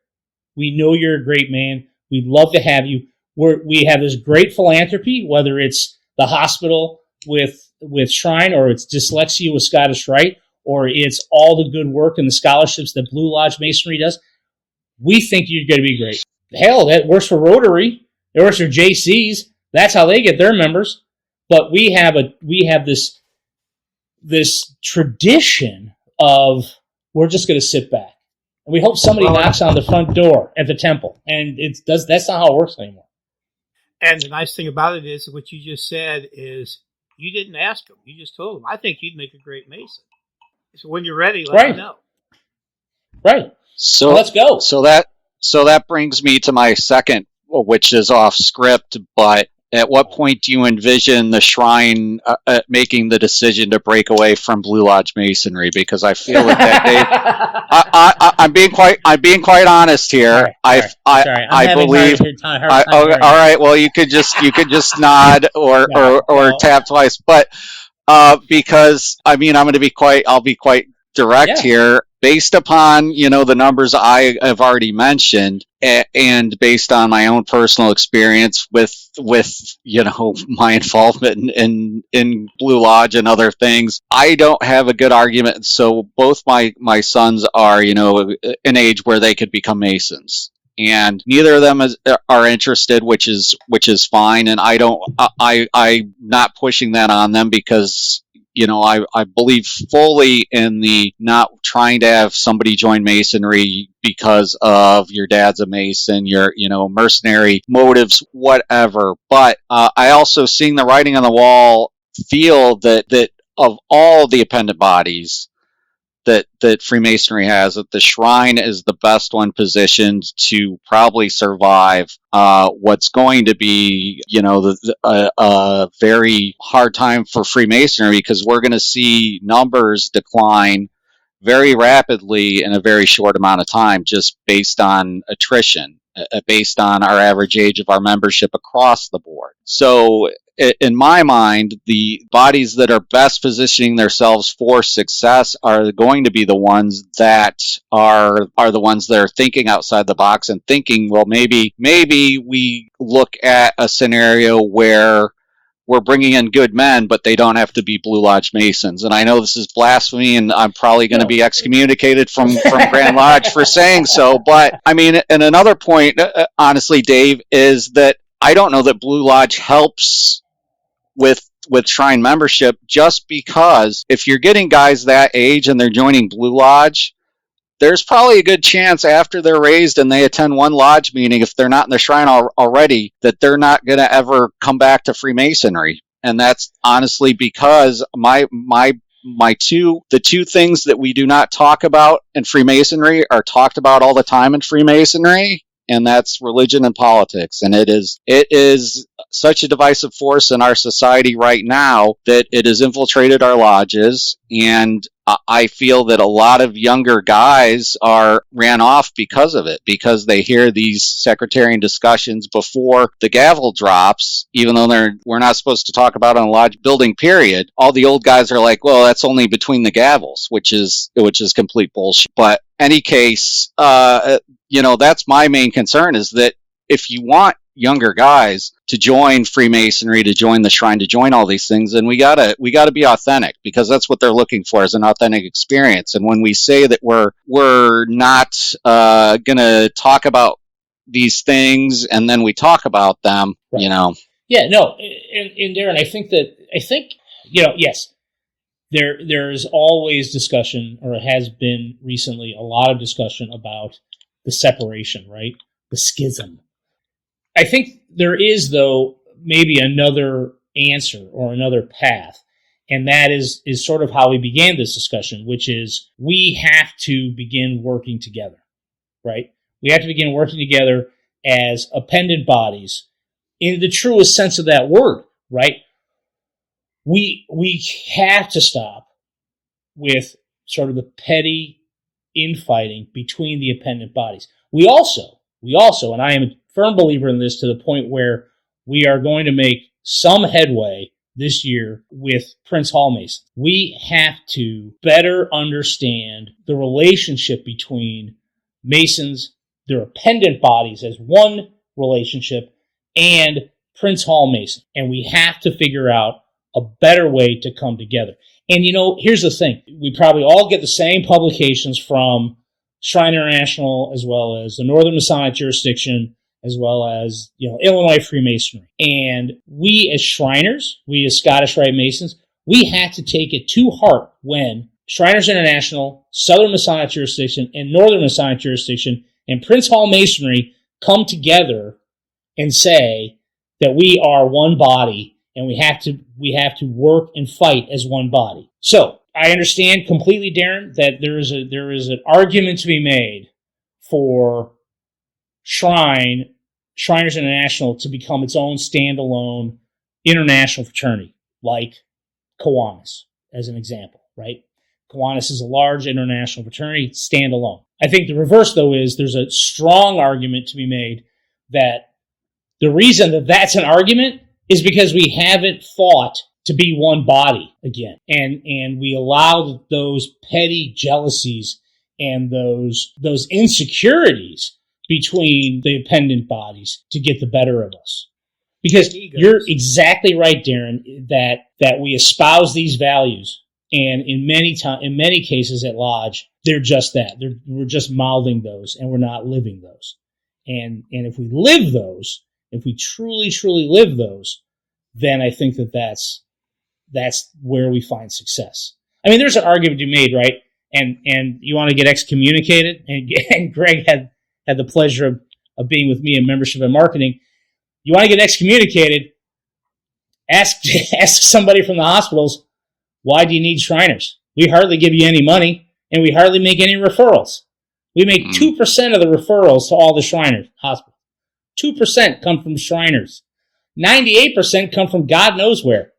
We know you're a great man. We'd love to have you. We have this great philanthropy, whether it's the hospital with Shrine, or it's dyslexia with Scottish Rite, or it's all the good work and the scholarships that Blue Lodge Masonry does. We think you're going to be great. Hell, that works for Rotary. It works for JCs. That's how they get their members. But we have this tradition of, we're just going to sit back. And we hope somebody knocks on the front door at the temple. And that's not how it works anymore. And the nice thing about it is, what you just said is, you didn't ask them. You just told them, I think you'd make a great Mason. So when you're ready, let me know. Right. So well, let's go. So that brings me to my second, which is off script, but at what point do you envision the Shrine making the decision to break away from Blue Lodge Masonry? Because I feel that I'm being quite honest here. Sorry. I believe. All right. Well, you could just nod or tap twice, but because I'm going to be I'll be quite direct here. Based upon, the numbers I have already mentioned, and based on my own personal experience with my involvement in Blue Lodge and other things, I don't have a good argument. So both my sons are, an age where they could become Masons, and neither of them are interested, which is fine. And I'm not pushing that on them, because I believe fully in the not trying to have somebody join Masonry because of your dad's a Mason, your, mercenary motives, whatever. But I also, seeing the writing on the wall, feel that of all the appendant bodies, that Freemasonry has, that the shrine is the best one positioned to probably survive what's going to be, a very hard time for Freemasonry, because we're going to see numbers decline very rapidly in a very short amount of time, just based on attrition, based on our average age of our membership across the board. So in my mind, the bodies that are best positioning themselves for success are going to be the ones that are the ones that are thinking outside the box and thinking, well, maybe we look at a scenario where we're bringing in good men, but they don't have to be Blue Lodge Masons. And I know this is blasphemy, and I'm probably going to be excommunicated from Grand Lodge for saying so. But I mean, and another point, honestly, Dave, is that I don't know that Blue Lodge helps with Shrine membership, just because if you're getting guys that age and they're joining Blue Lodge, there's probably a good chance after they're raised and they attend one lodge meeting, if they're not in the shrine already, that they're not going to ever come back to Freemasonry. And that's honestly because the two things that we do not talk about in Freemasonry are talked about all the time in Freemasonry, and that's religion and politics. And it is such a divisive force in our society right now that it has infiltrated our lodges, and I feel that a lot of younger guys ran off because of it, because they hear these sectarian discussions before the gavel drops, even though we're not supposed to talk about it in a lodge building period. All the old guys are like, well, that's only between the gavels, which is complete bullshit. But any case, that's my main concern, is that if you want younger guys to join Freemasonry, to join the shrine, to join all these things, then we gotta be authentic, because that's what they're looking for, is an authentic experience. And when we say that we're not gonna talk about these things, and then we talk about them, right. Yeah, no, and Darren, I think yes, there's always discussion, or has been recently a lot of discussion about the separation, right? The schism. I think there is, though, maybe another answer or another path, and that is sort of how we began this discussion, which is we have to begin working together, right? We have to begin working together as appendant bodies in the truest sense of that word, right? We have to stop with sort of the petty infighting between the appendant bodies. We also, and I am a firm believer in this, to the point where we are going to make some headway this year with Prince Hall Mason. We have to better understand the relationship between Masons, their appendant bodies as one relationship, and Prince Hall Mason. And we have to figure out a better way to come together. And here's the thing. We probably all get the same publications from Shrine International, as well as the Northern Masonic Jurisdiction, as well as Illinois Freemasonry. And we as Shriners, we as Scottish Rite Masons, we had to take it to heart when Shriners International, Southern Masonic Jurisdiction, and Northern Masonic Jurisdiction, and Prince Hall Masonry come together and say that we are one body, and we have to work and fight as one body. So I understand completely, Darren, that there is an argument to be made for Shriners International to become its own standalone international fraternity, like Kiwanis, as an example, right? Kiwanis is a large international fraternity, standalone. I think the reverse, though, is there's a strong argument to be made that the reason that that's an argument is because we haven't fought to be one body again. And we allowed those petty jealousies and those insecurities between the appendant bodies to get the better of us. Because you're exactly right, Darren, that we espouse these values, and in many cases at Lodge, they're just that. We're just mouthing those, and we're not living those. And if we live those, if we truly, truly live those, then I think that's where we find success. I mean, there's an argument to be made, right? And you want to get excommunicated, and Greg had the pleasure of being with me in membership and marketing. You want to get excommunicated, ask somebody from the hospitals, why do you need Shriners? We hardly give you any money, and we hardly make any referrals. We make 2% of the referrals to all the Shriners hospitals. 2% come from Shriners. 98% come from God knows where.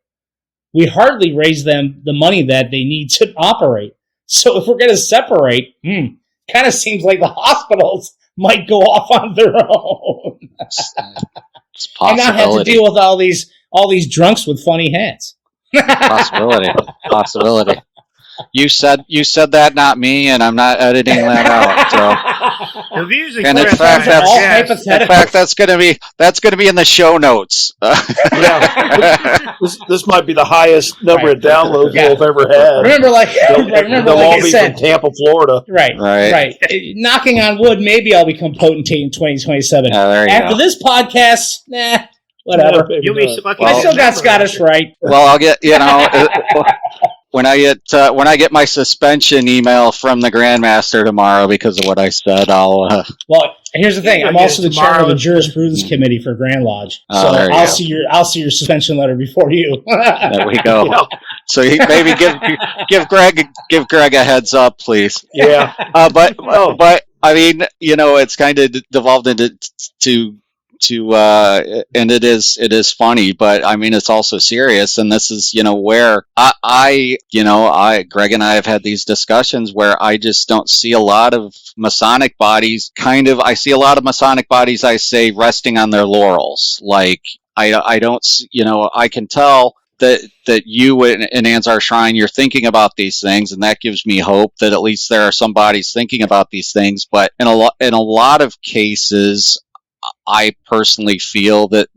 We hardly raise them the money that they need to operate. So if we're going to separate, kind of seems like the hospitals might go off on their own. It's and not have to deal with all these drunks with funny hats. Possibility. You said that, not me, and I'm not editing that out. So, The views and in fact, that's going to be in the show notes. Yeah, this might be the highest number of downloads we've ever had. Remember, they'll all be from Tampa, Florida. Right. Knocking on wood, maybe I'll become potentate in 2027. After this podcast, whatever. You'll be I still got Scottish right. Well, I'll get when I get my suspension email from the Grandmaster tomorrow because of what I said, I'll. Well, here's the thing. I'm also the chairman of the jurisprudence committee for Grand Lodge, so I'll see your suspension letter before you. There we go. So maybe give Greg a heads up, please. Yeah. But I mean, it's kind of devolved into and it is funny, but I mean, it's also serious. And this is, where Greg and I have had these discussions where I just don't see a lot of Masonic bodies I see a lot of Masonic bodies, I say, resting on their laurels. Like, I don't, I can tell that you and Ansar Shrine, you're thinking about these things, and that gives me hope that at least there are some bodies thinking about these things. But in a lot of cases, I personally feel that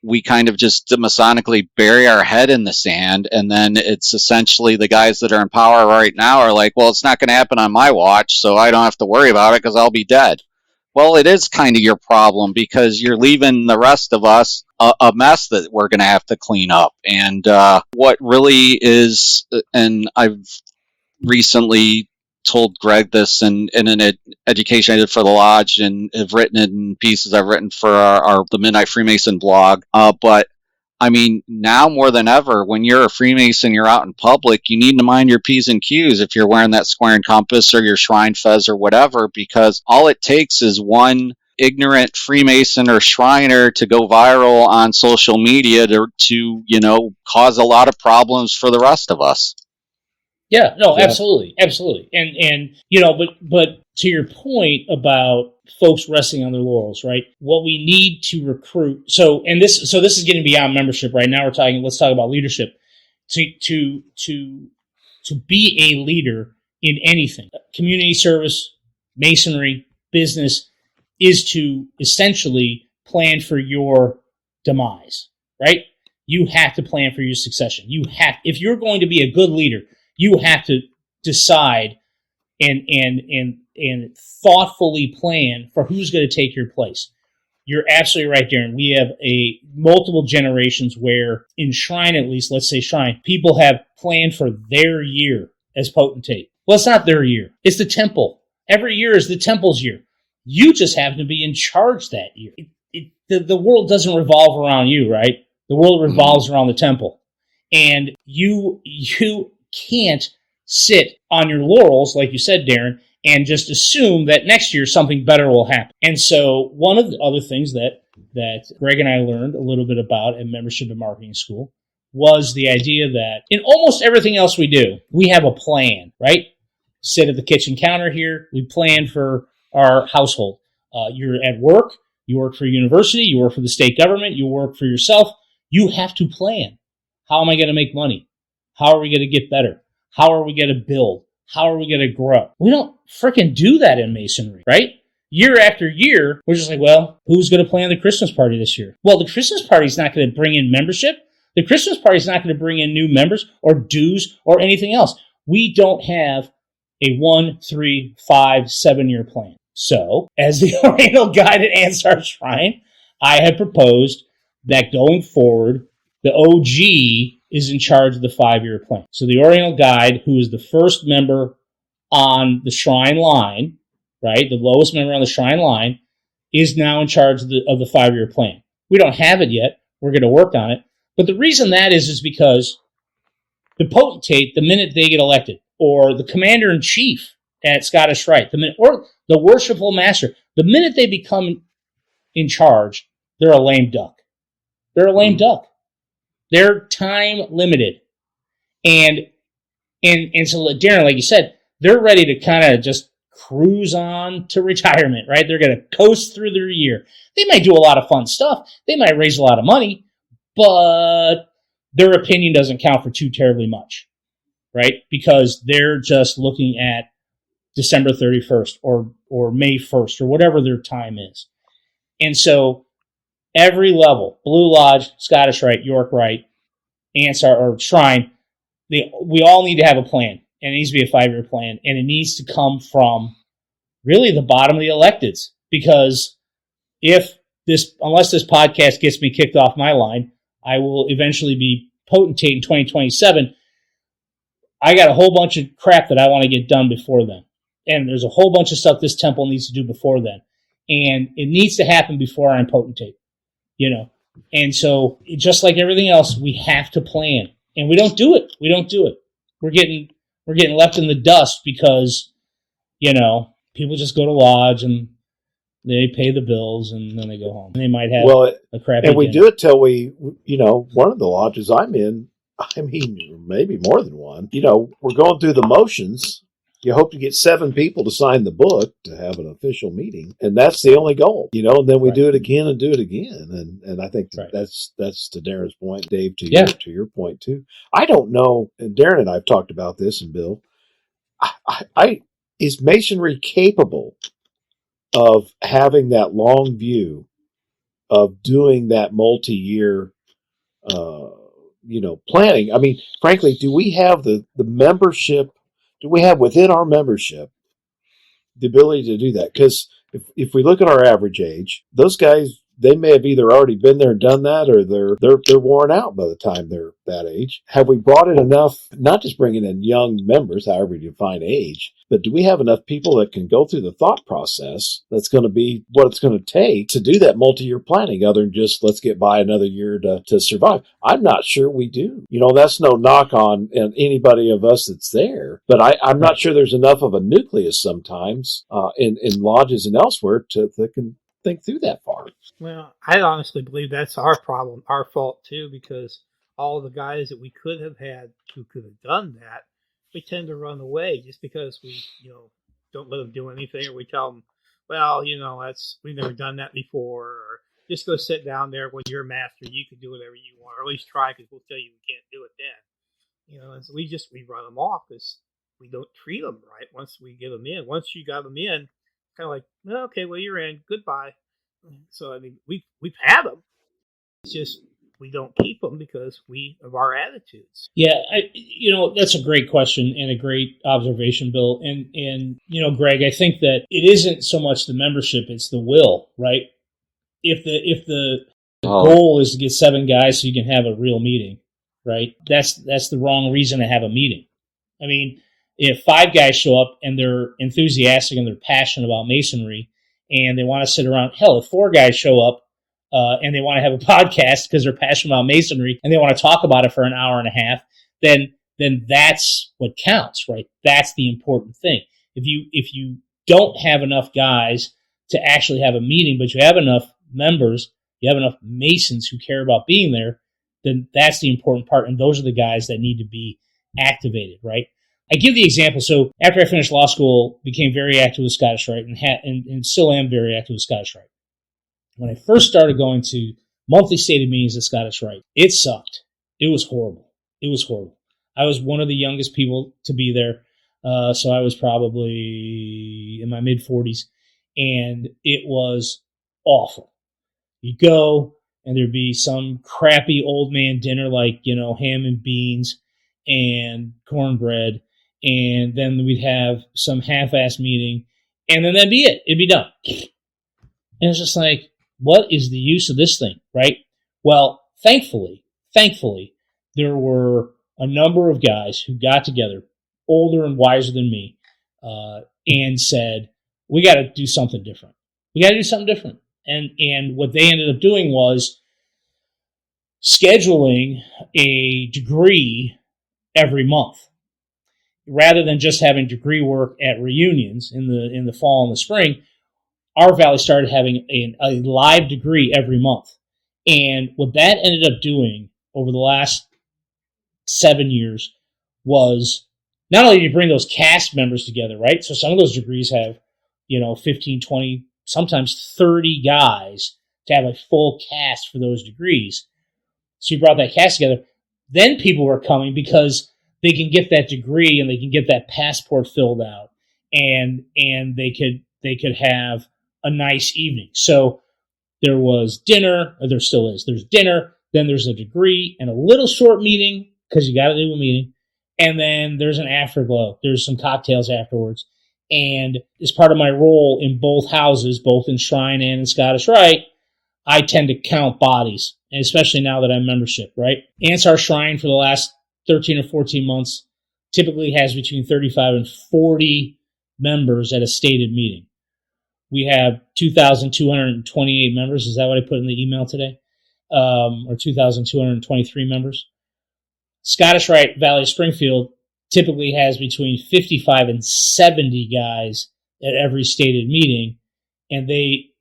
we kind of just Masonically bury our head in the sand, and then it's essentially the guys that are in power right now are like, well, it's not going to happen on my watch, so I don't have to worry about it because I'll be dead. Well, it is kind of your problem because you're leaving the rest of us a mess that we're going to have to clean up. And what really is, and I've recently told Greg this in an education I did for the lodge, and have written it in pieces I've written for the Midnight Freemason blog. But I mean, now more than ever, when you're a Freemason, you're out in public, you need to mind your P's and Q's if you're wearing that square and compass or your shrine fez or whatever, because all it takes is one ignorant Freemason or Shriner to go viral on social media to cause a lot of problems for the rest of us. Yeah, no, absolutely. And but to your point about folks resting on their laurels, right? What we need to recruit. So this is getting beyond membership right now. Let's talk about leadership. To be a leader in anything, community service, masonry, business, is to essentially plan for your demise, right? You have to plan for your succession. If you're going to be a good leader, you have to decide and thoughtfully plan for who's going to take your place. You're absolutely right, Darren. We have multiple generations where, in Shrine at least, let's say Shrine, people have planned for their year as potentate. Well, it's not their year. It's the temple. Every year is the temple's year. You just happen to be in charge that year. The world doesn't revolve around you, right? The world revolves around the temple. And you can't sit on your laurels, like you said, Darren, and just assume that next year something better will happen. And so one of the other things that Greg and I learned a little bit about at Membership and Marketing School was the idea that in almost everything else we do, we have a plan, right? Sit at the kitchen counter here. We plan for our household. You're at work. You work for a university. You work for the state government. You work for yourself. You have to plan. How am I going to make money? How are we going to get better? How are we going to build? How are we going to grow? We don't freaking do that in Masonry, right? Year after year, we're just like, well, who's going to plan the Christmas party this year? Well, the Christmas party is not going to bring in membership. The Christmas party is not going to bring in new members or dues or anything else. We don't have a 1, 3, 5, 7-year plan. So, as the Oriental Guide at Ansar Shrine, I have proposed that going forward, the OG is in charge of the 5-year plan. So the Oriental Guide, who is the first member on the Shrine line, right, the lowest member on the Shrine line, is now in charge of the 5-year plan. We don't have it yet. We're going to work on it. But the reason that is because the potentate, the minute they get elected, or the commander-in-chief at Scottish Rite, or the worshipful master, the minute they become in charge, they're a lame duck. They're a lame duck. They're time limited. And so, Darren, like you said, they're ready to kind of just cruise on to retirement, right? They're going to coast through their year. They might do a lot of fun stuff. They might raise a lot of money, but their opinion doesn't count for too terribly much, right? Because they're just looking at December 31st or May 1st or whatever their time is. And so every level, Blue Lodge, Scottish Rite, York Rite, Ansar, or Shrine, we all need to have a plan. And it needs to be a 5-year plan. And it needs to come from really the bottom of the electeds. Because unless this podcast gets me kicked off my line, I will eventually be potentate in 2027. I got a whole bunch of crap that I want to get done before then. And there's a whole bunch of stuff this temple needs to do before then. And it needs to happen before I'm potentate, And so, just like everything else, we have to plan. And we don't do it. We're getting left in the dust because, people just go to lodge and they pay the bills and then they go home. They might have a crappy and we dinner. do it till one of the lodges I'm in, maybe more than one, we're going through the motions. You hope to get 7 people to sign the book to have an official meeting, and that's the only goal, and then we do it again and do it again, and I think that's to Darren's point, Dave, to your point too. I don't know, and Darren and I've talked about this, and Bill, is Masonry capable of having that long view of doing that multi-year, planning? I mean, frankly, do we have the membership? Do we have within our membership the ability to do that? Because if we look at our average age, those guys, they may have either already been there and done that, or they're worn out by the time they're that age. Have we brought in enough, not just bringing in young members, however you define age, but do we have enough people that can go through the thought process that's going to be what it's going to take to do that multi-year planning, other than just let's get by another year to survive? I'm not sure we do. That's no knock on anybody of us that's there, but I'm not sure there's enough of a nucleus sometimes in lodges and elsewhere that can think through that far. Well, I honestly believe that's our problem, our fault too, because all the guys that we could have had who could have done that, we tend to run away just because we, don't let them do anything, or we tell them, well, we've never done that before, or just go sit down there when you're a master, you can do whatever you want, or at least try, because we'll tell you we can't do it then. And so we run them off because we don't treat them right once we get them in. Once you got them in, kind of like, well, okay, well, you're in, goodbye. So, we've had them. It's just we don't keep them because of our attitudes. Yeah, that's a great question and a great observation, Bill. And Greg, I think that it isn't so much the membership; it's the will, right? If the goal is to get 7 guys so you can have a real meeting, right? That's the wrong reason to have a meeting. I mean, if 5 guys show up and they're enthusiastic and they're passionate about masonry and they want to sit around, hell, if 4 guys show up and they want to have a podcast because they're passionate about masonry and they want to talk about it for an hour and a half, then that's what counts, right? That's the important thing. If you don't have enough guys to actually have a meeting, but you have enough members, you have enough Masons who care about being there, then that's the important part, and those are the guys that need to be activated, right? I give the example. So after I finished law school, became very active with Scottish Rite and still am very active with Scottish Rite. When I first started going to monthly stated meetings at Scottish Rite, it sucked. It was horrible. I was one of the youngest people to be there. So I was probably in my mid-40s, and it was awful. You go, and there'd be some crappy old man dinner like, ham and beans and cornbread, and then we'd have some half-ass meeting, and then that'd be it. It'd be done. And it's just like, what is the use of this thing, right? Well, thankfully, there were a number of guys who got together, older and wiser than me, and said, we got to do something different. And what they ended up doing was scheduling a degree every month. rather than just having degree work at reunions in the fall and the spring, our valley started having a live degree every month. And what that ended up doing over the last 7 years was not only to bring those cast members together, right? So some of those degrees have, 15, 20, sometimes 30 guys to have a full cast for those degrees. So you brought that cast together. Then people were coming because they can get that degree and they can get that passport filled out, and they could have a nice evening. So there was dinner, or there still is. There's dinner, then there's a degree and a little short meeting because you got to do a meeting, and then there's an afterglow. There's some cocktails afterwards. And as part of my role in both houses, both in Shrine and in Scottish Rite, I tend to count bodies, and especially now that I'm membership, right? Ansar Shrine for the last 13 or 14 months typically has between 35 and 40 members at a stated meeting. We have 2,228 members. Is that what I put in the email today? Or 2,223 members. Scottish Rite Valley Springfield typically has between 55 and 70 guys at every stated meeting, and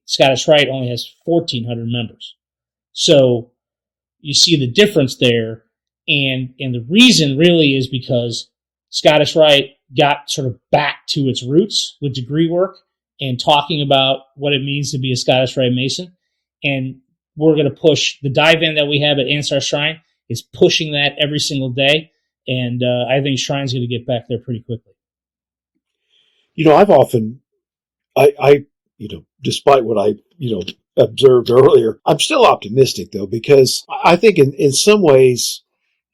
Scottish Rite only has 1,400 members. So you see the difference there, and the reason really is because Scottish Rite got sort of back to its roots with degree work and talking about what it means to be a Scottish Rite Mason. And we're going to push the dive-in that we have at Ansar Shrine is pushing that every single day. And I think Shrine's going to get back there pretty quickly. I've often, despite what I, observed earlier, I'm still optimistic though, because I think in some ways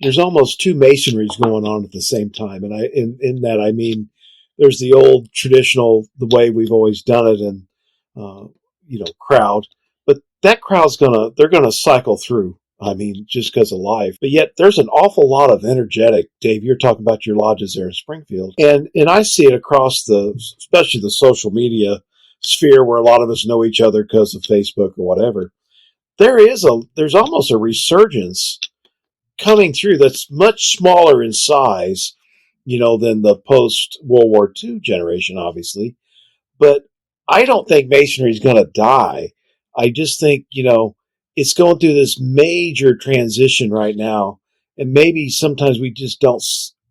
there's almost two masonries going on at the same time. And in that, I mean, there's the old traditional, the way we've always done it, and crowd. But that crowd's they're gonna cycle through. I mean, just because of life. But yet, there's an awful lot of energetic. Dave, you're talking about your lodges there in Springfield, and I see it across especially the social media sphere, where a lot of us know each other because of Facebook or whatever. There's almost a resurgence coming through that's much smaller in size, than the post-World War II generation, obviously. But I don't think masonry is going to die. I just think, it's going through this major transition right now. And maybe sometimes we just don't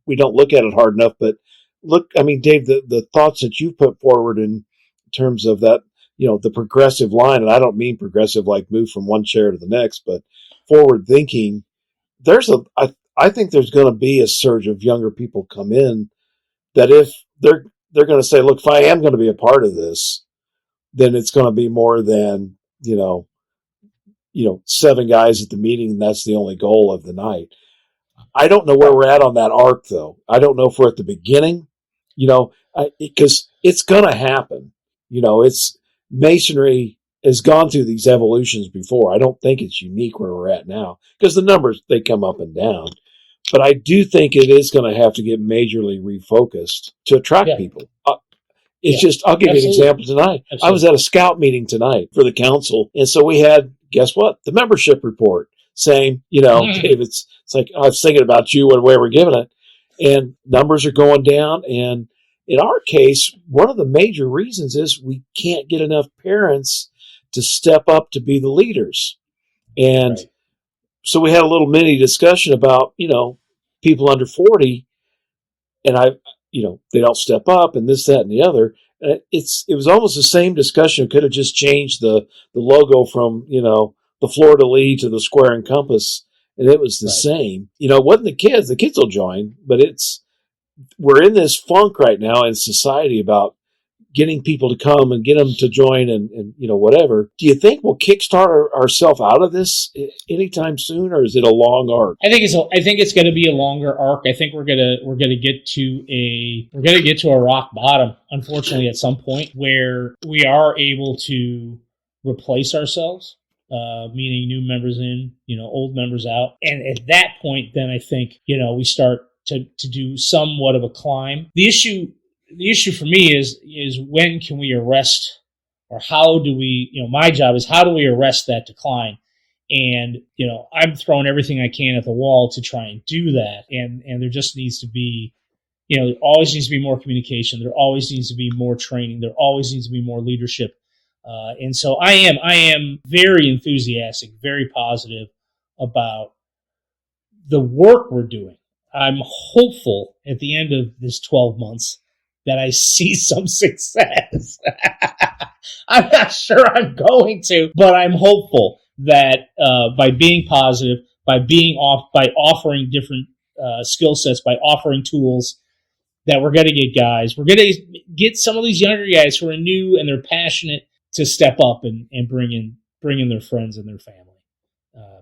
look at it hard enough. But look, I mean, Dave, the thoughts that you put forward in terms of that, the progressive line, and I don't mean progressive like move from one chair to the next, but forward thinking, I think there's going to be a surge of younger people come in that if they're going to say, look, if I am going to be a part of this, then it's going to be more than, 7 guys at the meeting, and that's the only goal of the night. I don't know where we're at on that arc, though. I don't know if we're at the beginning, because it's going to happen. It's masonry has gone through these evolutions before. I don't think it's unique where we're at now, because the numbers, they come up and down. But I do think it is going to have to get majorly refocused to attract people. I'll give you an example tonight. Absolutely. I was at a scout meeting tonight for the council. And so we had, guess what? The membership report saying, Dave, it's like, I was thinking about you and where we're giving it. And numbers are going down. And in our case, one of the major reasons is we can't get enough parents to step up to be the leaders. And so we had a little mini discussion about, people under 40, and they don't step up, and this, that, and the other. It was almost the same discussion. It could have just changed the logo from, the fleur-de-lis to the square and compass, and it was the same. It wasn't the kids. The kids will join, but we're in this funk right now in society about getting people to come and get them to join and whatever. Do you think we'll kickstart ourselves out of this anytime soon, or is it a long arc? I think it's going to be a longer arc. I think we're gonna get to a rock bottom, unfortunately, at some point where we are able to replace ourselves, meaning new members in, old members out, and at that point, then I think we start to do somewhat of a climb. The issue for me is when can we arrest, or how do we, my job is how do we arrest that decline? And, I'm throwing everything I can at the wall to try and do that. And there just needs to be There always needs to be more communication. There always needs to be more training. There always needs to be more leadership. And so I am very enthusiastic, very positive about the work we're doing. I'm hopeful at the end of this 12 months that I see some success. I'm not sure I'm going to, but I'm hopeful that by being positive, by offering different skill sets, by offering tools, that we're going to get guys. We're going to get some of these younger guys who are new and they're passionate to step up and bring in their friends and their family.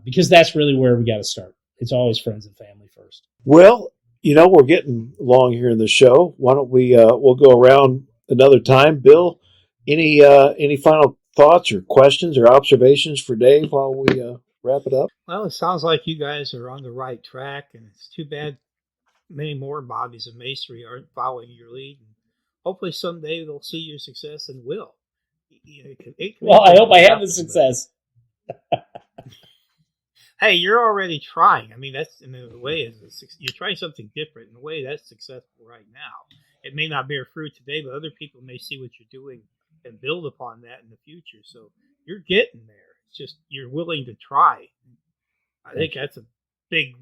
Because that's really where we got to start. It's always friends and family first. Well, we're getting along here in the show. Why don't we'll go around another time. Bill, any final thoughts or questions or observations for Dave while we wrap it up? Well, it sounds like you guys are on the right track, and it's too bad many more bodies of masonry aren't following your lead. And hopefully someday they'll see your success and will. Well, I hope I have the success. Hey, you're already trying. I mean, that's in a way, you're trying something different. In a way, that's successful right now. It may not bear fruit today, but other people may see what you're doing and build upon that in the future. So you're getting there. It's just you're willing to try. I think that's a big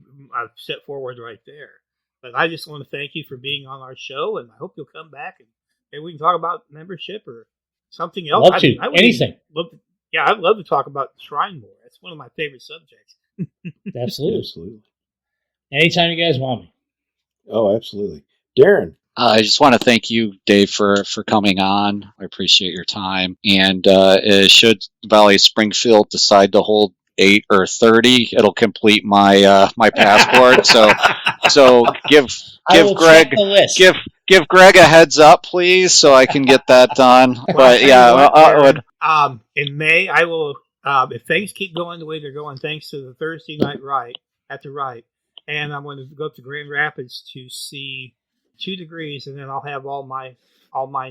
step forward right there. But I just want to thank you for being on our show, and I hope you'll come back and maybe we can talk about membership or something else. Love to. Anything. I'd love to talk about the shrine more. That's one of my favorite subjects. Absolutely. Anytime you guys want me. Oh, absolutely. Darren. I just want to thank you, Dave, for coming on. I appreciate your time. And should Valley of Springfield decide to hold 8 or 30, it'll complete my my passport. So give Greg a heads up, please, so I can get that done. But yeah, I would. In May, I will. If things keep going the way they're going, thanks to the Thursday night at the right, and I'm going to go up to Grand Rapids to see 2 degrees, and then I'll have all mine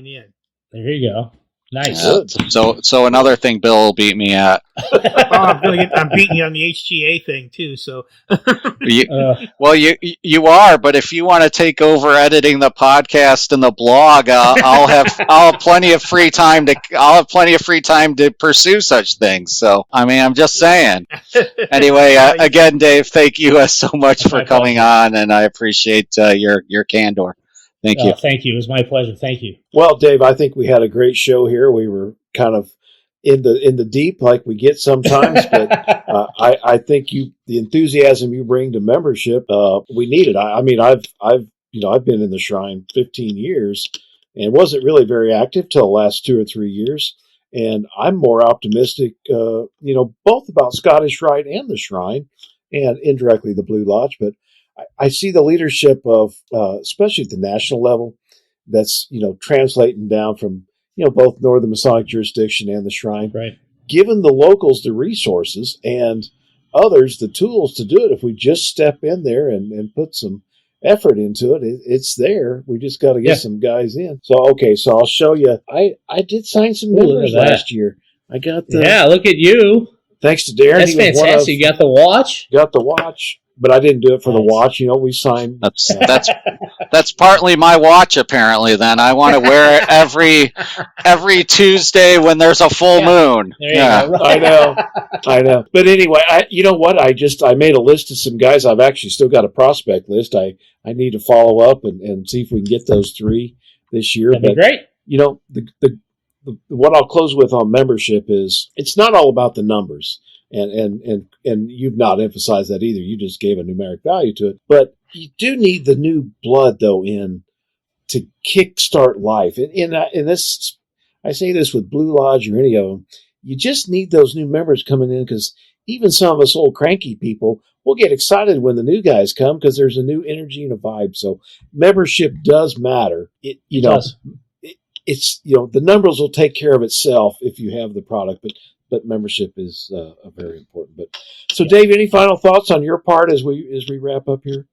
in. There you go. Nice. Yeah. So another thing Bill will beat me at. I'm beating you on the HTA thing too. So, you are. But if you want to take over editing the podcast and the blog, I'll have plenty of free time to pursue such things. So I mean, I'm just saying. Anyway, again, Dave, thank you so much for coming on, and I appreciate your candor. Thank you. Thank you. It was my pleasure. Thank you. Well, Dave, I think we had a great show here. We were kind of in the deep like we get sometimes, but I think the enthusiasm you bring to membership, we need it. I mean, I've been in the shrine 15 years and wasn't really very active till the last 2 or 3 years. And I'm more optimistic, both about Scottish Rite and the shrine and indirectly the Blue Lodge, but I see the leadership of, especially at the national level, that's, translating down from, both Northern Masonic jurisdiction and the shrine. Right. Given the locals the resources and others the tools to do it, if we just step in there and put some effort into it, it's there. We just got to get some guys in. So, so I'll show you. I did sign some members last year. I got look at you. Thanks to Darren. That's fantastic. You got the watch? Got the watch. But I didn't do it for the watch. We signed. That's partly my watch. Apparently, then I want to wear it every Tuesday when there's a full moon. Yeah, I know. But anyway, you know what? I made a list of some guys. I've actually still got a prospect list. I need to follow up and see if we can get those 3 this year. That'd be great. The what I'll close with on membership is it's not all about the numbers. And you've not emphasized that either. You just gave a numeric value to it. But you do need the new blood, though, in to kickstart life. And this, I say this with Blue Lodge or any of them, you just need those new members coming in because even some of us old cranky people will get excited when the new guys come because there's a new energy and a vibe. So membership does matter. It does. It's the numbers will take care of itself if you have the product, but membership is very important. But so, Dave, any final thoughts on your part as we wrap up here?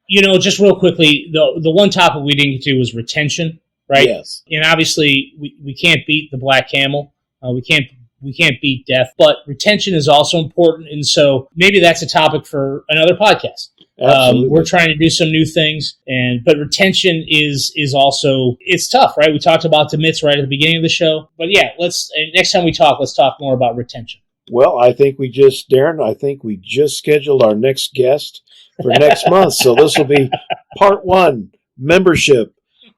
Just real quickly, the one topic we didn't get to was retention, right? Yes. And obviously, we can't beat the black camel. We can't beat death, but retention is also important. And so maybe that's a topic for another podcast. Absolutely. We're trying to do some new things, but retention is also, it's tough, right? We talked about the myths right at the beginning of the show, but yeah, next time we talk, let's talk more about retention. Well, Darren, I think we just scheduled our next guest for next month. So this will be part 1, membership.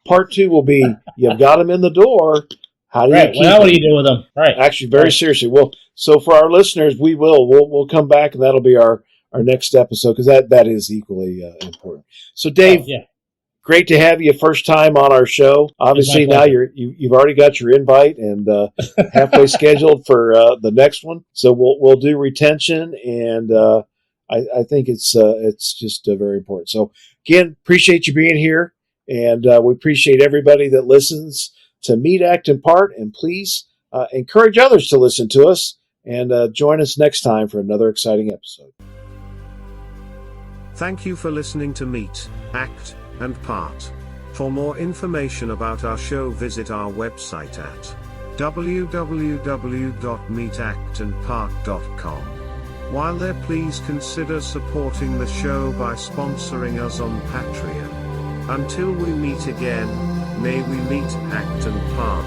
Part 2 will be, you've got them in the door. How do you keep now them? what do you do with them? Right. Actually, very seriously. Well, so for our listeners, we'll come back, and that'll be our next episode, because that is equally important. So, Dave, great to have you first time on our show. Obviously, now you've already got your invite and halfway scheduled for the next one. So we'll do retention, and I think it's just very important. So again, appreciate you being here, and we appreciate everybody that listens to Meet, Act, and Part. And please encourage others to listen to us, and join us next time for another exciting episode. Thank you for listening to Meet, Act, and Part. For more information about our show, visit our website at www.meetactandpart.com. While there, please consider supporting the show by sponsoring us on Patreon. Until we meet again, may we meet, act, and part.